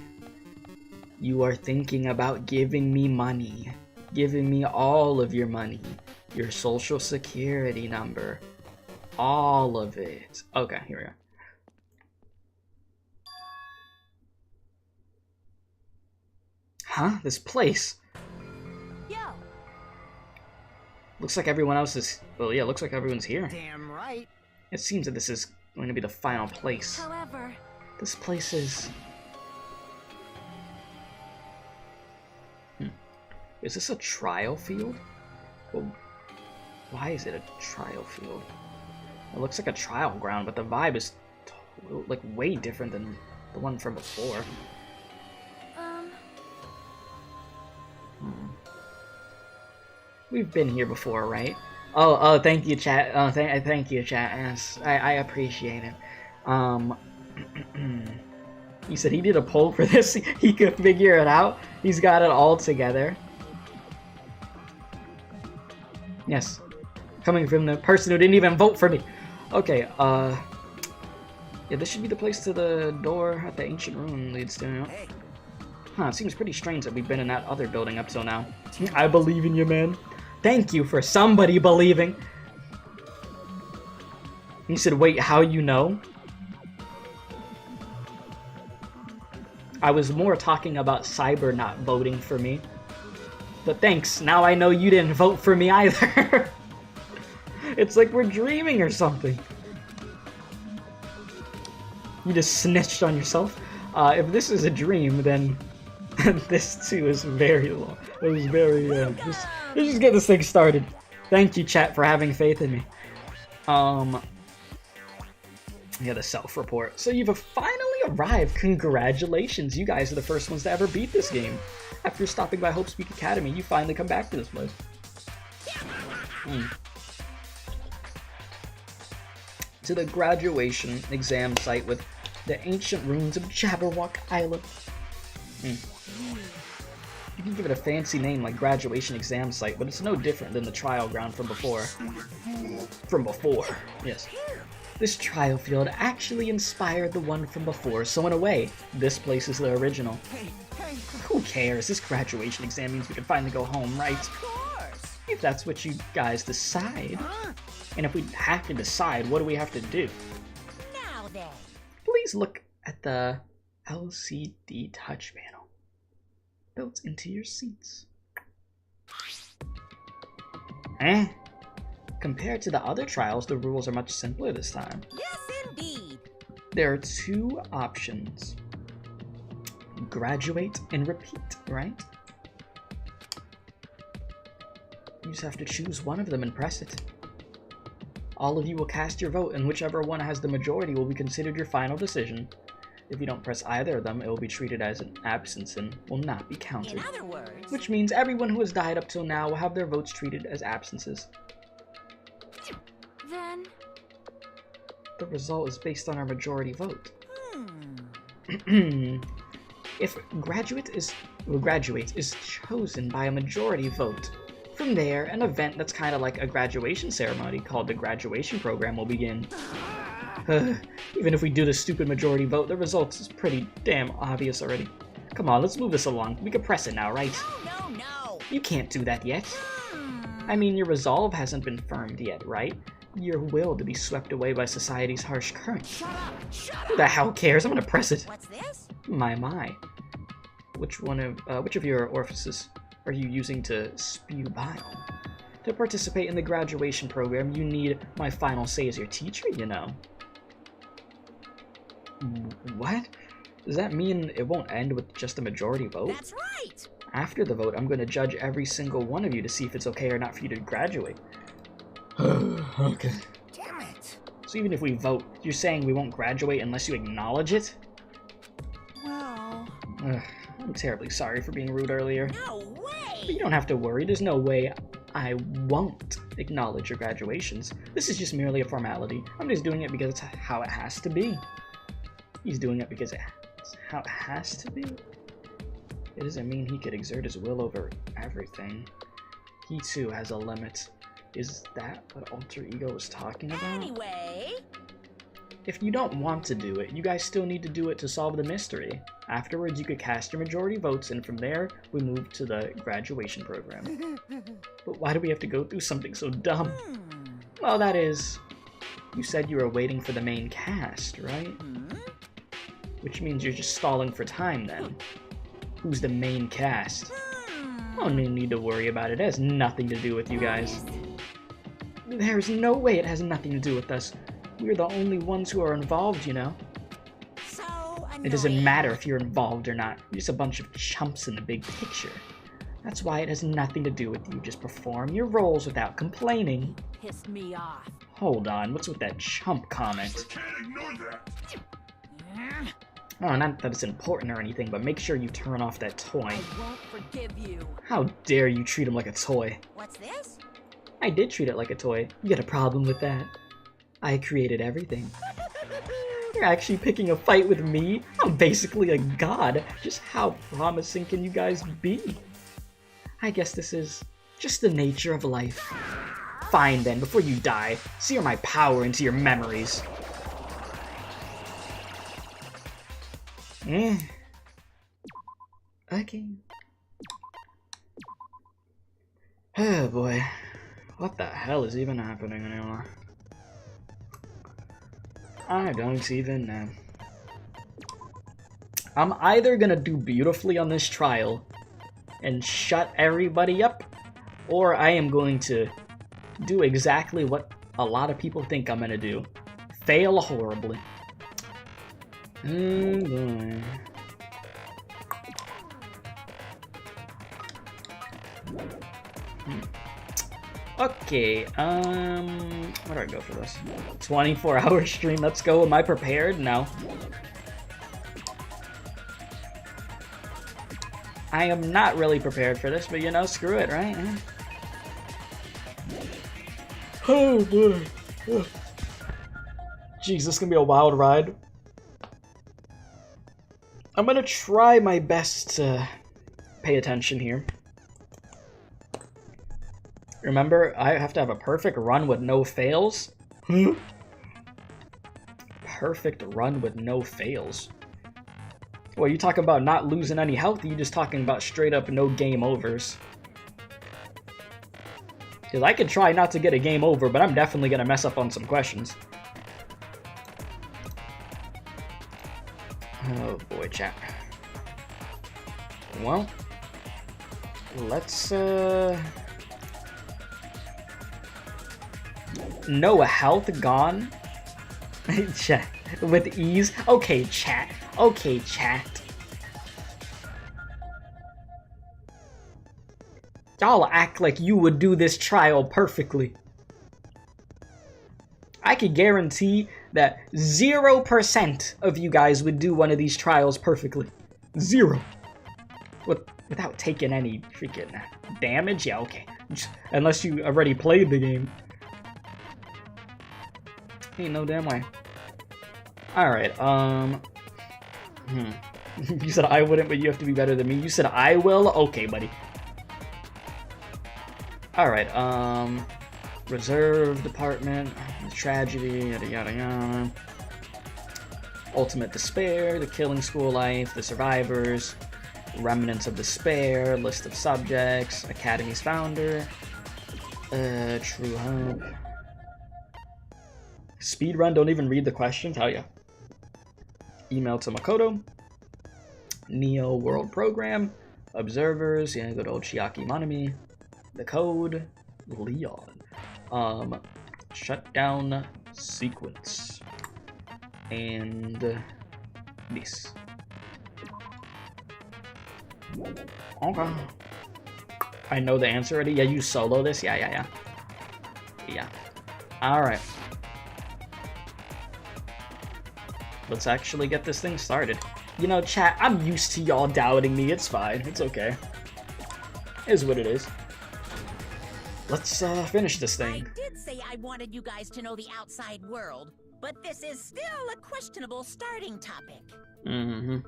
Speaker 1: You are thinking about giving me money. Giving me all of your money. Your social security number. All of it. Okay, here we go. Huh? This place?
Speaker 2: Yo.
Speaker 1: Looks like everyone else is... Well, yeah, looks like everyone's here.
Speaker 3: Damn right.
Speaker 1: It seems that this is going to be the final place.
Speaker 2: However,
Speaker 1: This place is... Is this a trial field? Well, why is it a trial field? It looks like a trial ground, but the vibe is like way different than the one from before. We've been here before, right? Oh, thank you, chat. Oh, thank you, chat. Yes, I appreciate it. He said he did a poll for this. He could figure it out. He's got it all together. Yes. Coming from the person who didn't even vote for me. Okay, yeah, this should be the place to the door at the ancient ruin leads to. Huh, it seems pretty strange that we've been in that other building up till now. I believe in you, man. Thank you for somebody believing. He said, wait, how you know? I was more talking about Cyber not voting for me. But thanks, now I know you didn't vote for me either. It's like we're dreaming or something. You just snitched on yourself. If this is a dream, then this too is very long. It was very, let's just get this thing started. Thank you, chat, for having faith in me. Yeah, the self-report. So you've finally arrived. Congratulations. You guys are the first ones to ever beat this game. After stopping by Hope Speak Academy, you finally come back to this place. To the graduation exam site with the ancient ruins of Jabberwock Island. You can give it a fancy name like graduation exam site, but it's no different than the trial ground from before. Yes. This trial field actually inspired the one from before, so in a way, this place is the original. Who cares? This graduation exam means we can finally go home, right?
Speaker 3: Of course.
Speaker 1: If that's what you guys decide. And if we have to decide, what do we have to do?
Speaker 2: now then.
Speaker 1: Please look at the LCD touch panel built into your seats. Compared to the other trials, the rules are much simpler this time.
Speaker 2: Yes, indeed.
Speaker 1: There are two options. Graduate and repeat, right? You just have to choose one of them and press it. All of you will cast your vote, and whichever one has the majority will be considered your final decision. If you don't press either of them, it will be treated as an absence and will not be counted.
Speaker 2: In other words,
Speaker 1: Which means everyone who has died up till now will have their votes treated as absences.
Speaker 2: then,
Speaker 1: The result is based on our majority vote.
Speaker 2: hmm.
Speaker 1: If graduate is chosen by a majority vote, from there, an event that's kind of like a graduation ceremony called the graduation program will begin. Even if we do the stupid majority vote, the results is pretty damn obvious already. Come on, let's move this along. We can press it now, right?
Speaker 2: No.
Speaker 1: You can't do that yet. I mean, your resolve hasn't been firmed yet, right? Your will to be swept away by society's harsh current.
Speaker 3: Shut up! Shut
Speaker 1: Who the hell cares? I'm gonna press it.
Speaker 3: What's this?
Speaker 1: My. Which of your orifices are you using to spew bile? To participate in the graduation program, you need my final say as your teacher, you know. What? Does that mean it won't end with just a majority vote?
Speaker 3: That's right!
Speaker 1: After the vote, I'm going to judge every single one of you to see if it's okay or not for you to graduate. Okay.
Speaker 3: Damn it!
Speaker 1: So even if we vote, you're saying we won't graduate unless you acknowledge it?
Speaker 3: Well...
Speaker 1: I'm terribly sorry for being rude earlier.
Speaker 3: No way!
Speaker 1: But you don't have to worry, there's no way I won't acknowledge your graduations. This is just merely a formality. I'm just doing it because it's how it has to be. He's doing it because it's how it has to be. It doesn't mean he could exert his will over everything. He too has a limit. Is that what Alter Ego was talking about?
Speaker 3: Anyway...
Speaker 1: If you don't want to do it, you guys still need to do it to solve the mystery. Afterwards, you could cast your majority votes, and from there, we move to the graduation program. But why do we have to go through something so dumb? Well, that is... You said you were waiting for the main cast, right? Which means you're just stalling for time, then. Who's the main cast? Don't need to worry about it. It has nothing to do with you guys. There's no way it has nothing to do with us. We're the only ones who are involved, you know?
Speaker 3: So
Speaker 1: It doesn't matter if you're involved or not. You're just a bunch of chumps in the big picture. That's why it has nothing to do with you. Just perform your roles without complaining.
Speaker 3: Pissed me off.
Speaker 1: Hold on, what's with that chump comment?
Speaker 4: Can't ignore that.
Speaker 1: Oh, not that it's important or anything, but make sure you turn off that toy.
Speaker 3: I won't forgive you.
Speaker 1: How dare you treat him like a toy?
Speaker 3: What's this?
Speaker 1: I did treat it like a toy. You got a problem with that? I created everything. You're actually picking a fight with me? I'm basically a god. Just how promising can you guys be? I guess this is just the nature of life. Fine then, before you die, sear my power into your memories. Okay. Oh boy. What the hell is even happening anymore? I don't even know. I'm either gonna do beautifully on this trial and shut everybody up, or I am going to do exactly what a lot of people think I'm gonna do. Fail horribly. Oh boy. Okay, what do I go for this? 24-hour stream, let's go. Am I prepared? No. I am not really prepared for this, but you know, screw it, right? Oh boy. Jeez, this is gonna be a wild ride. I'm gonna try my best to pay attention here. Remember, I have to have a perfect run with no fails? Perfect run with no fails. Well, you talking about not losing any health, or you just talking about straight up no game overs? Because I could try not to get a game over, but I'm definitely gonna mess up on some questions. Oh boy, chat. Well, let's no health gone. Chat with ease. Okay, chat. Okay, chat. Y'all act like you would do this trial perfectly. I could guarantee that 0% of you guys would do one of these trials perfectly. 0. Without taking any freaking damage? Yeah, okay. Unless you already played the game. Ain't no damn way. Alright, You said I wouldn't, but you have to be better than me. You said I will? Okay, buddy. Alright, Reserve Department, Tragedy, yada yada yada. Ultimate Despair, The Killing School Life, The Survivors, Remnants of Despair, list of subjects, Academy's founder, True Hope. Speedrun, don't even read the questions, hell yeah. Email to Makoto. Neo World Program, Observers, yeah, good old Chiaki Manami. The Code, Leon. Shutdown Sequence. And this. Okay. I know the answer already. Yeah, you solo this? Yeah. Alright. Let's actually get this thing started. You know, chat, I'm used to y'all doubting me. It's fine. It's okay. It is what it is. Let's finish this thing.
Speaker 2: I did say I wanted you guys to know the outside world, but this is still a questionable starting topic.
Speaker 1: Mm-hmm.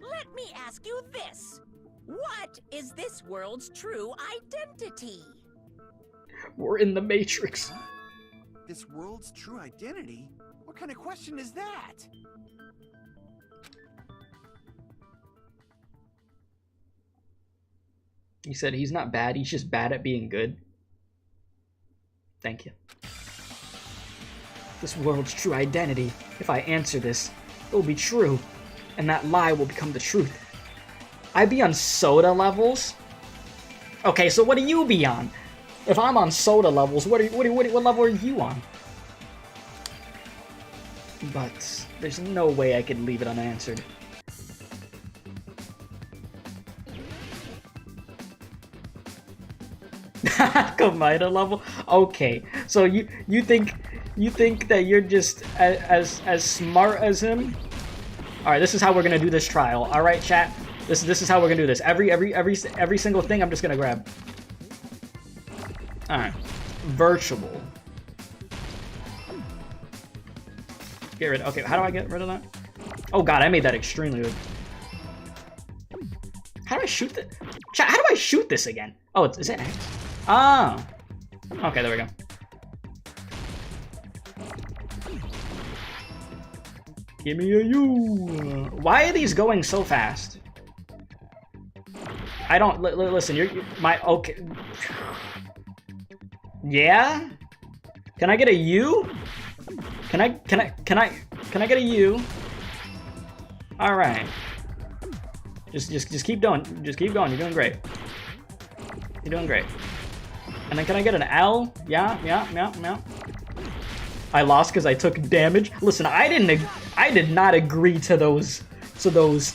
Speaker 2: Let me ask you this. What is this world's true identity?
Speaker 1: We're in the Matrix.
Speaker 4: Huh? This world's true identity? What kind of question is that?
Speaker 1: He said he's not bad, he's just bad at being good. Thank you. This world's true identity. If I answer this, it will be true, and that lie will become the truth. I be on soda levels? Okay, so what do you be on? If I'm on soda levels, what level are you on? But there's no way I could leave it unanswered. Komaeda level? Okay, so you think that you're just as smart as him? All right, this is how we're gonna do this trial. All right, chat. This is how we're gonna do this. Every single thing I'm just gonna grab. All right, virtual. Get rid. Okay, how do I get rid of that? Oh god, I made that extremely good. How do I shoot this? Chat, how do I shoot this again? Oh, is it X? Ah. Okay, there we go. Give me a U. Why are these going so fast? I don't listen. You're my okay. Yeah. Can I get a U? Can I get a U? All right. Just keep doing. Just keep going. You're doing great. You're doing great. And then can I get an L? Yeah. I lost because I took damage. Listen, I did not agree to those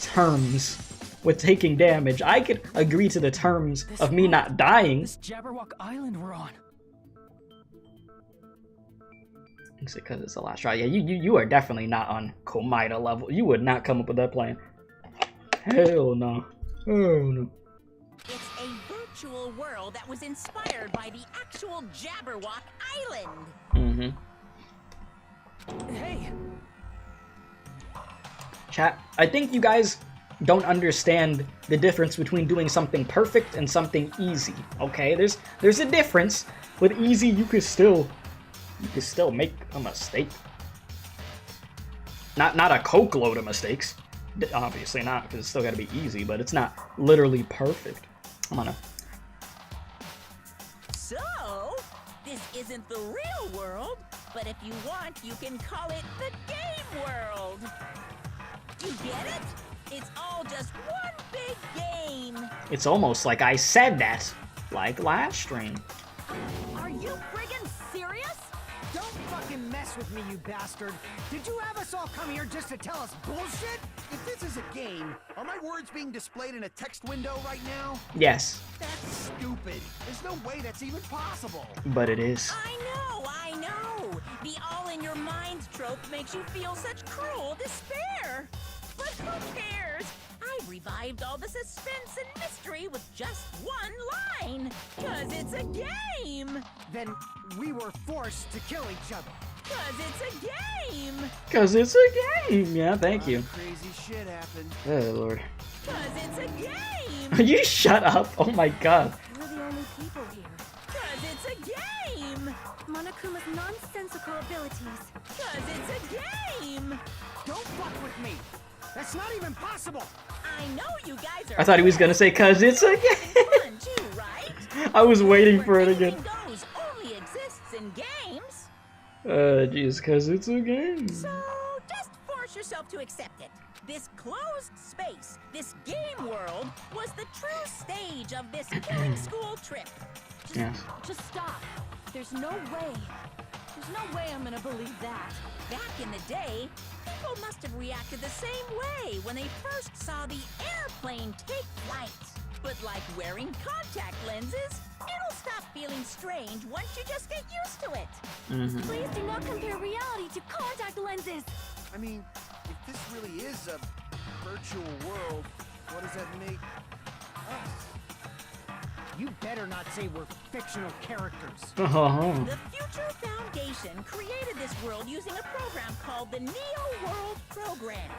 Speaker 1: terms with taking damage. I could agree to the terms of me not dying.
Speaker 5: This Jabberwock Island we're on.
Speaker 1: It's because it's the last try. Yeah, you are definitely not on Komaeda level. You would not come up with that plan. Hell no. Oh no.
Speaker 2: It's a virtual world that was inspired by the actual Jabberwock Island.
Speaker 5: Hey,
Speaker 1: Chat, I think you guys don't understand the difference between doing something perfect and something easy. Okay, there's a difference. With easy, you can still make a mistake. Not a coke load of mistakes. Obviously not, because it's still got to be easy. But it's not literally perfect. I'm gonna.
Speaker 2: So, this isn't the real world, but if you want, you can call it the game world. You get it? It's all just one big game.
Speaker 1: It's almost like I said that, like last stream.
Speaker 3: Are you friggin' serious?
Speaker 5: don't fucking mess with me, you bastard. Did you have us all come here just to tell us bullshit?
Speaker 4: If this is a game, are my words being displayed in a text window right now?
Speaker 1: Yes,
Speaker 4: That's stupid. There's no way that's even possible.
Speaker 1: but it is.
Speaker 2: I know. The all-in-your-mind trope makes you feel such cruel despair. But who cares? I've revived all the suspense and mystery with just one line. 'Cause it's a game.
Speaker 5: Then we were forced to kill each other.
Speaker 2: 'Cause it's a game.
Speaker 1: Cause it's a game. Yeah, thank you.
Speaker 4: Crazy shit happened.
Speaker 1: Oh lord.
Speaker 2: 'Cause it's a game.
Speaker 1: You shut up. Oh my god.
Speaker 3: We're the only people here.
Speaker 2: 'Cause it's a game.
Speaker 3: Monokuma's nonsensical abilities.
Speaker 2: 'Cause it's a game.
Speaker 5: Don't fuck with me. That's not even possible.
Speaker 2: I know you guys are.
Speaker 1: I thought he was gonna say, "Cause it's a game."
Speaker 2: Fun too, right?
Speaker 1: I was waiting for it
Speaker 2: Where
Speaker 1: again.
Speaker 2: anything goes only exists in games.
Speaker 1: Geez, cause it's a game.
Speaker 2: So just force yourself to accept it. This closed space, this game world, was the true stage of this killing school trip.
Speaker 1: Yes.
Speaker 3: Just stop. There's no way. There's no way I'm gonna believe that.
Speaker 2: Back in the day, people must have reacted the same way when they first saw the airplane take flight. But like wearing contact lenses, it'll stop feeling strange once you just get used to it.
Speaker 3: Please do not compare reality to contact lenses.
Speaker 4: I mean, if this really is a virtual world, what does that make us?
Speaker 5: You better not say we're fictional characters.
Speaker 2: The Future Foundation created this world using a program called the Neo World Program.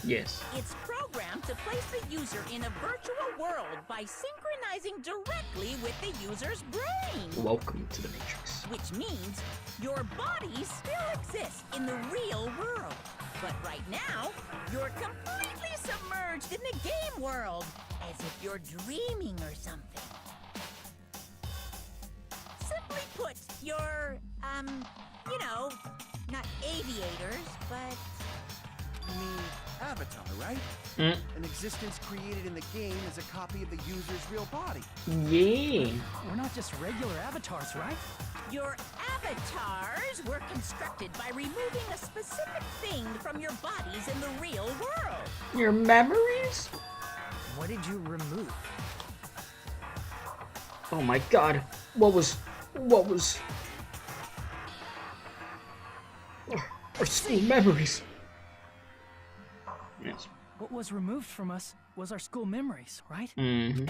Speaker 1: Yes.
Speaker 2: It's programmed to place the user in a virtual world by synchronizing directly with the user's brain.
Speaker 1: Welcome to the Matrix.
Speaker 2: Which means your body still exists in the real world. But right now, you're completely submerged in the game world, as if you're dreaming or something. Simply put, you're, you know, not aviators, but...
Speaker 4: You mean avatar, right? An existence created in the game is a copy of the user's real body.
Speaker 1: Yeah.
Speaker 5: We're not just regular avatars, right?
Speaker 2: Your avatars were constructed by removing a specific thing from your bodies in the real world.
Speaker 1: Your memories?
Speaker 5: What did you remove?
Speaker 1: Oh my god. What was our school memories? Yes.
Speaker 5: What was removed from us was our school memories, right?
Speaker 1: Mm-hmm.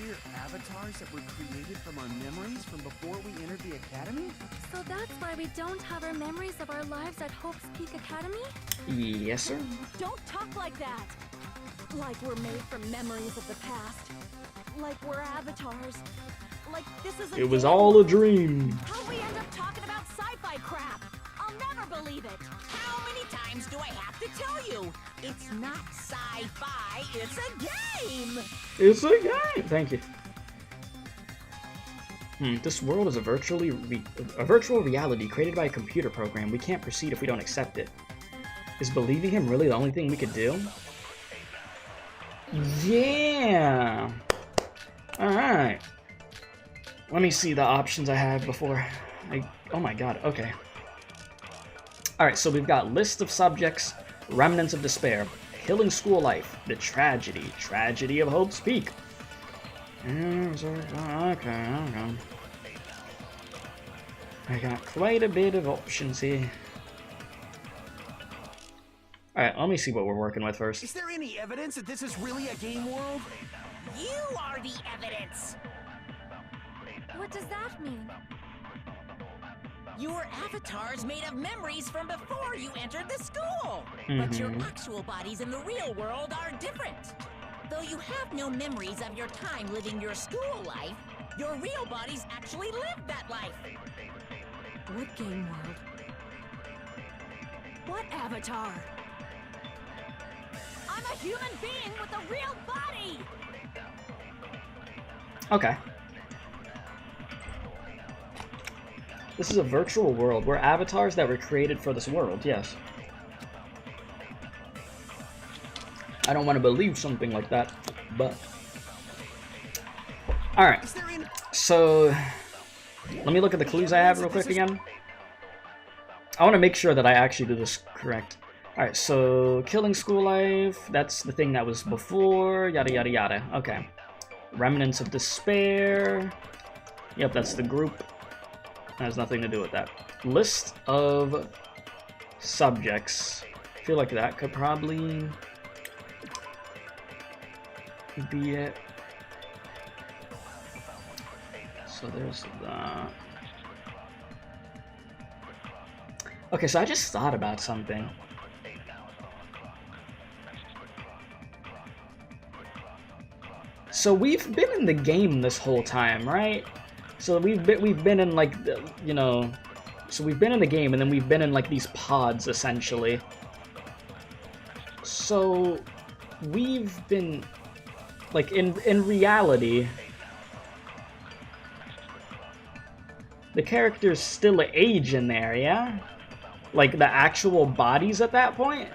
Speaker 4: We're avatars that were created from our memories from before we entered the academy?
Speaker 3: So that's why we don't have our memories of our lives at Hope's Peak Academy?
Speaker 1: Yes, sir.
Speaker 3: Don't talk like that. Like we're made from memories of the past. Like we're avatars. Like this is a
Speaker 1: It was
Speaker 3: game.
Speaker 1: all a dream.
Speaker 3: How'd we end up talking about sci-fi crap? I'll never believe it.
Speaker 2: How many times do I have to tell you? It's not sci-fi, it's a game!
Speaker 1: It's a game. Thank you. This world is a virtual reality created by a computer program. We can't proceed if we don't accept it. Is believing him really the only thing we could do? Yeah. All right. Let me see the options I have before oh my god. Okay. All right. So we've got list of subjects, remnants of despair, killing school life, the tragedy of Hope's Peak. Okay. I got quite a bit of options here. Alright, let me see what we're working with first.
Speaker 4: Is there any evidence that this is really a game world?
Speaker 2: You are the evidence!
Speaker 3: What does that mean?
Speaker 2: Your avatar's made of memories from before you entered the school! But your actual bodies in the real world are different. Though you have no memories of your time living your school life, your real bodies actually lived that life.
Speaker 3: What game world? What avatar? I'm a human being with a real body!
Speaker 1: Okay. This is a virtual world. We're avatars that were created for this world, yes. I don't want to believe something like that, but... Alright, so... Let me look at the clues I have real quick again. I want to make sure that I actually do this correct. Alright, so... Killing school life, that's the thing that was before, yada yada yada. Okay. Remnants of despair. Yep, that's the group. Has nothing to do with that. List of subjects. I feel like that could probably be it. So there's that. Okay, so I just thought about something. So we've been in the game this whole time, right? So we've been in like, you know, so we've been in the game and then we've been in like these pods essentially. So we've been like in reality, the characters still age in there, yeah? Like the actual bodies at that point?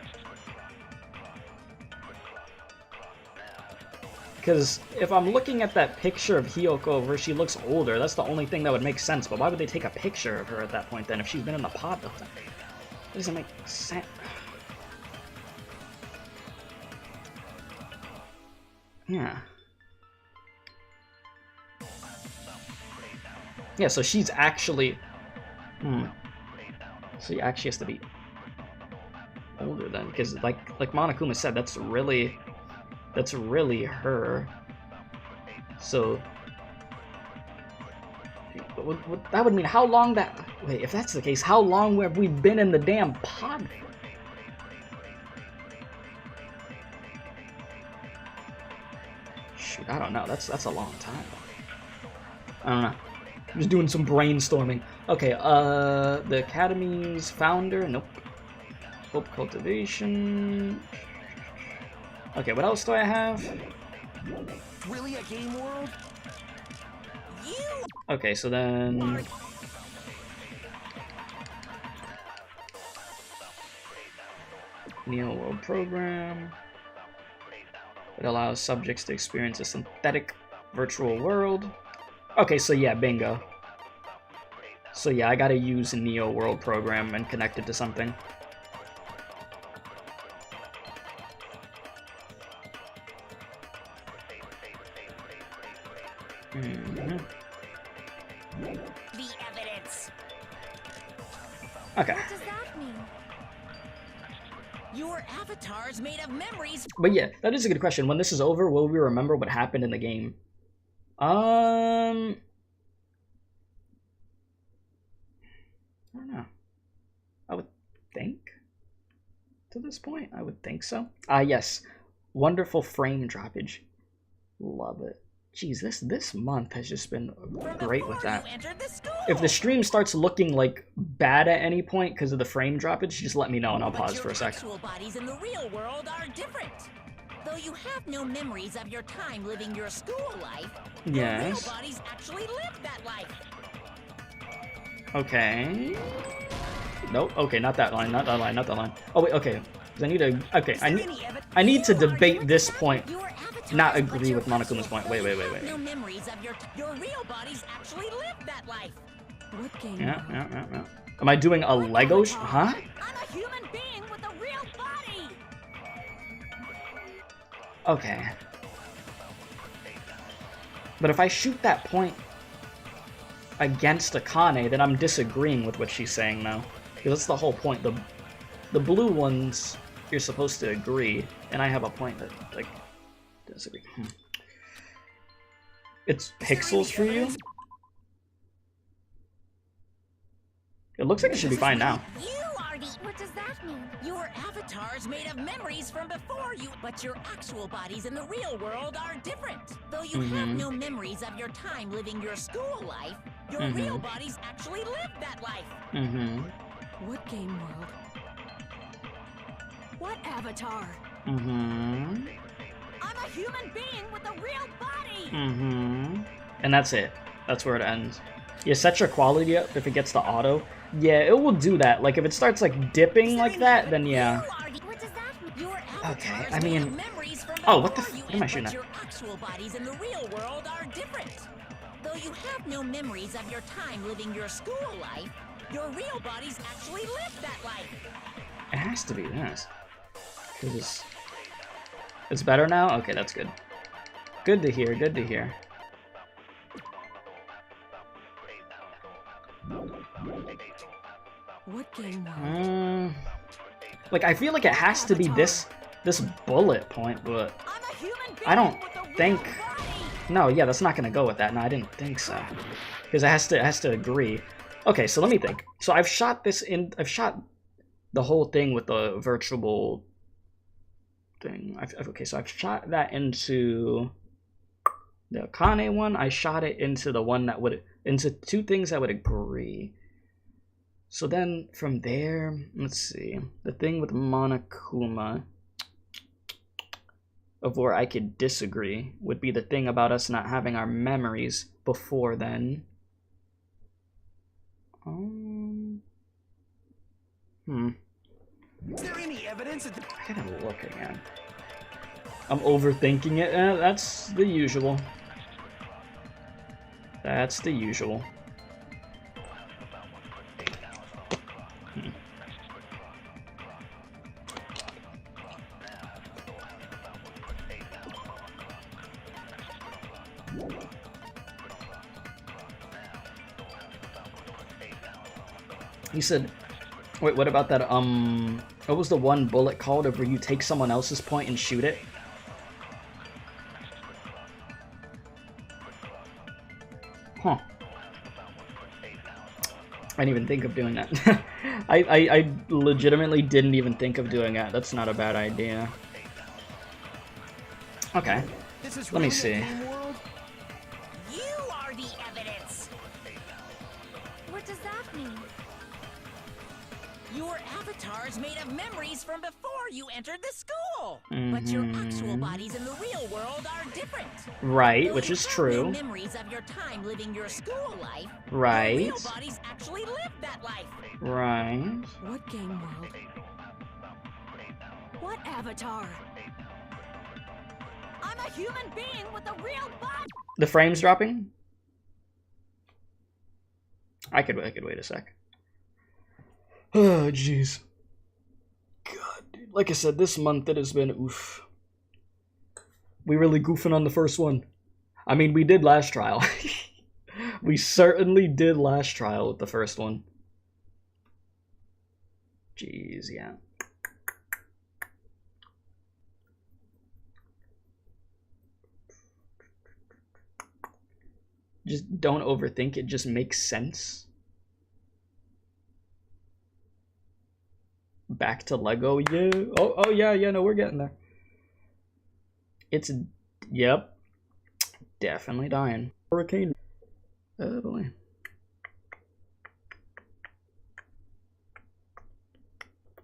Speaker 1: Because if I'm looking at that picture of Hiyoko where she looks older, that's the only thing that would make sense. But why would they take a picture of her at that point then if she's been in the pod the whole time? It doesn't make sense. Yeah. Yeah, so she's actually... So she actually has to be older then, because like Monokuma said, that's really her. So that would mean how long that... Wait, if that's the case, how long have we been in the damn pod? Shoot, I don't know. That's a long time. I don't know. I'm just doing some brainstorming. Okay, the Academy's founder, nope. Hope Cultivation. Okay, what else do I have?
Speaker 4: Really a game world?
Speaker 1: Okay, so then... Neo World Program. It allows subjects to experience a synthetic virtual world. Okay, so yeah, bingo. So yeah, I gotta use a Neo World Program and connect it to something.
Speaker 2: The evidence.
Speaker 1: Okay.
Speaker 3: What does that mean?
Speaker 2: Your avatar's made of memories.
Speaker 1: But yeah, that is a good question. When this is over, will we remember what happened in the game? I don't know. I would think to this point, I would think so. Yes. Wonderful frame droppage. Love it. Jeez, this month has just been great with that. If the stream starts looking like bad at any point because of the frame droppage, just let me know and I'll pause for a sec.
Speaker 2: Actual bodies in the real world are different. Though you have no memories of your time living your school life,
Speaker 1: yes.
Speaker 2: Your real bodies actually live that life.
Speaker 1: Okay. Nope. Okay, not that line. Not that line. Not that line. Oh wait. Okay. I need to. Okay. I need to debate this point. Not agree with Monokuma's point. Wait.
Speaker 2: No memories of your real bodies actually live that life.
Speaker 3: What game?
Speaker 1: Yeah. Am I doing a Lego? Huh?
Speaker 2: I'm a human being with a real body.
Speaker 1: Okay. But if I shoot that point against Akane, then I'm disagreeing with what she's saying now. Because that's the whole point. The blue ones, you're supposed to agree, and I have a point that, like, disagree. It's pixels for you? It looks like it should be fine now.
Speaker 2: What does that mean? Your avatar's made of memories from before you, but your actual bodies in the real world are different. Though you have no memories of your time living your school life, your real bodies actually live that life.
Speaker 3: What game world? What avatar?
Speaker 2: I'm a human being with a real body.
Speaker 1: And that's it. That's where it ends. You set your quality up if it gets the auto. Yeah, it will do that. Like, if it starts, like, dipping like that, then yeah. Okay, I mean... Oh, what the f... What am I shooting at?
Speaker 2: Your actual bodies in the real world are different. Though you have no memories of your time living your school life, your real bodies actually live that life.
Speaker 1: It has to be this. Because it's better now? Okay, that's good. Good to hear, good to hear.
Speaker 3: What game world?
Speaker 1: Like, I feel like it has to be this bullet point, but I don't think... No, yeah, that's not gonna go with that. No, I didn't think so. Because it has to agree. Okay, so let me think. So I've shot this in... I've shot the whole thing with the virtual thing. Okay, so I've shot that into the Akane one. I shot it into the one that would... Into two things that would agree. So then from there, let's see. The thing with Monokuma. of where I could disagree would be the thing about us not having our memories before then.
Speaker 4: Is there any evidence that
Speaker 1: I gotta look again. I'm overthinking it. That's the usual. That's the usual. He said, wait, what about that, what was the one bullet called of where you take someone else's point and shoot it? Huh. I didn't even think of doing that. I legitimately didn't even think of doing that. That's not a bad idea. Okay. Let me see.
Speaker 2: You are the evidence.
Speaker 3: What does that mean?
Speaker 2: Your avatar is made of memories from before you entered the school. But your actual bodies in the real world are different.
Speaker 1: Right,
Speaker 2: Though
Speaker 1: which
Speaker 2: you
Speaker 1: is
Speaker 2: have
Speaker 1: true.
Speaker 2: no memories of your time living your school life.
Speaker 1: Right.
Speaker 2: Your real bodies actually lived that life.
Speaker 1: Right.
Speaker 3: What game world? What avatar? I'm a human being with a real body.
Speaker 1: The frame's dropping? I could wait a sec. Oh, jeez. God, dude. Like I said, this month it has been oof. We really goofing on the first one. I mean, we did last trial. We certainly did last trial with the first one. Jeez, yeah. Just don't overthink it, just makes sense. Back to Lego, yeah. Oh yeah, no, we're getting there. It's, yep, definitely dying. Hurricane. Oh boy.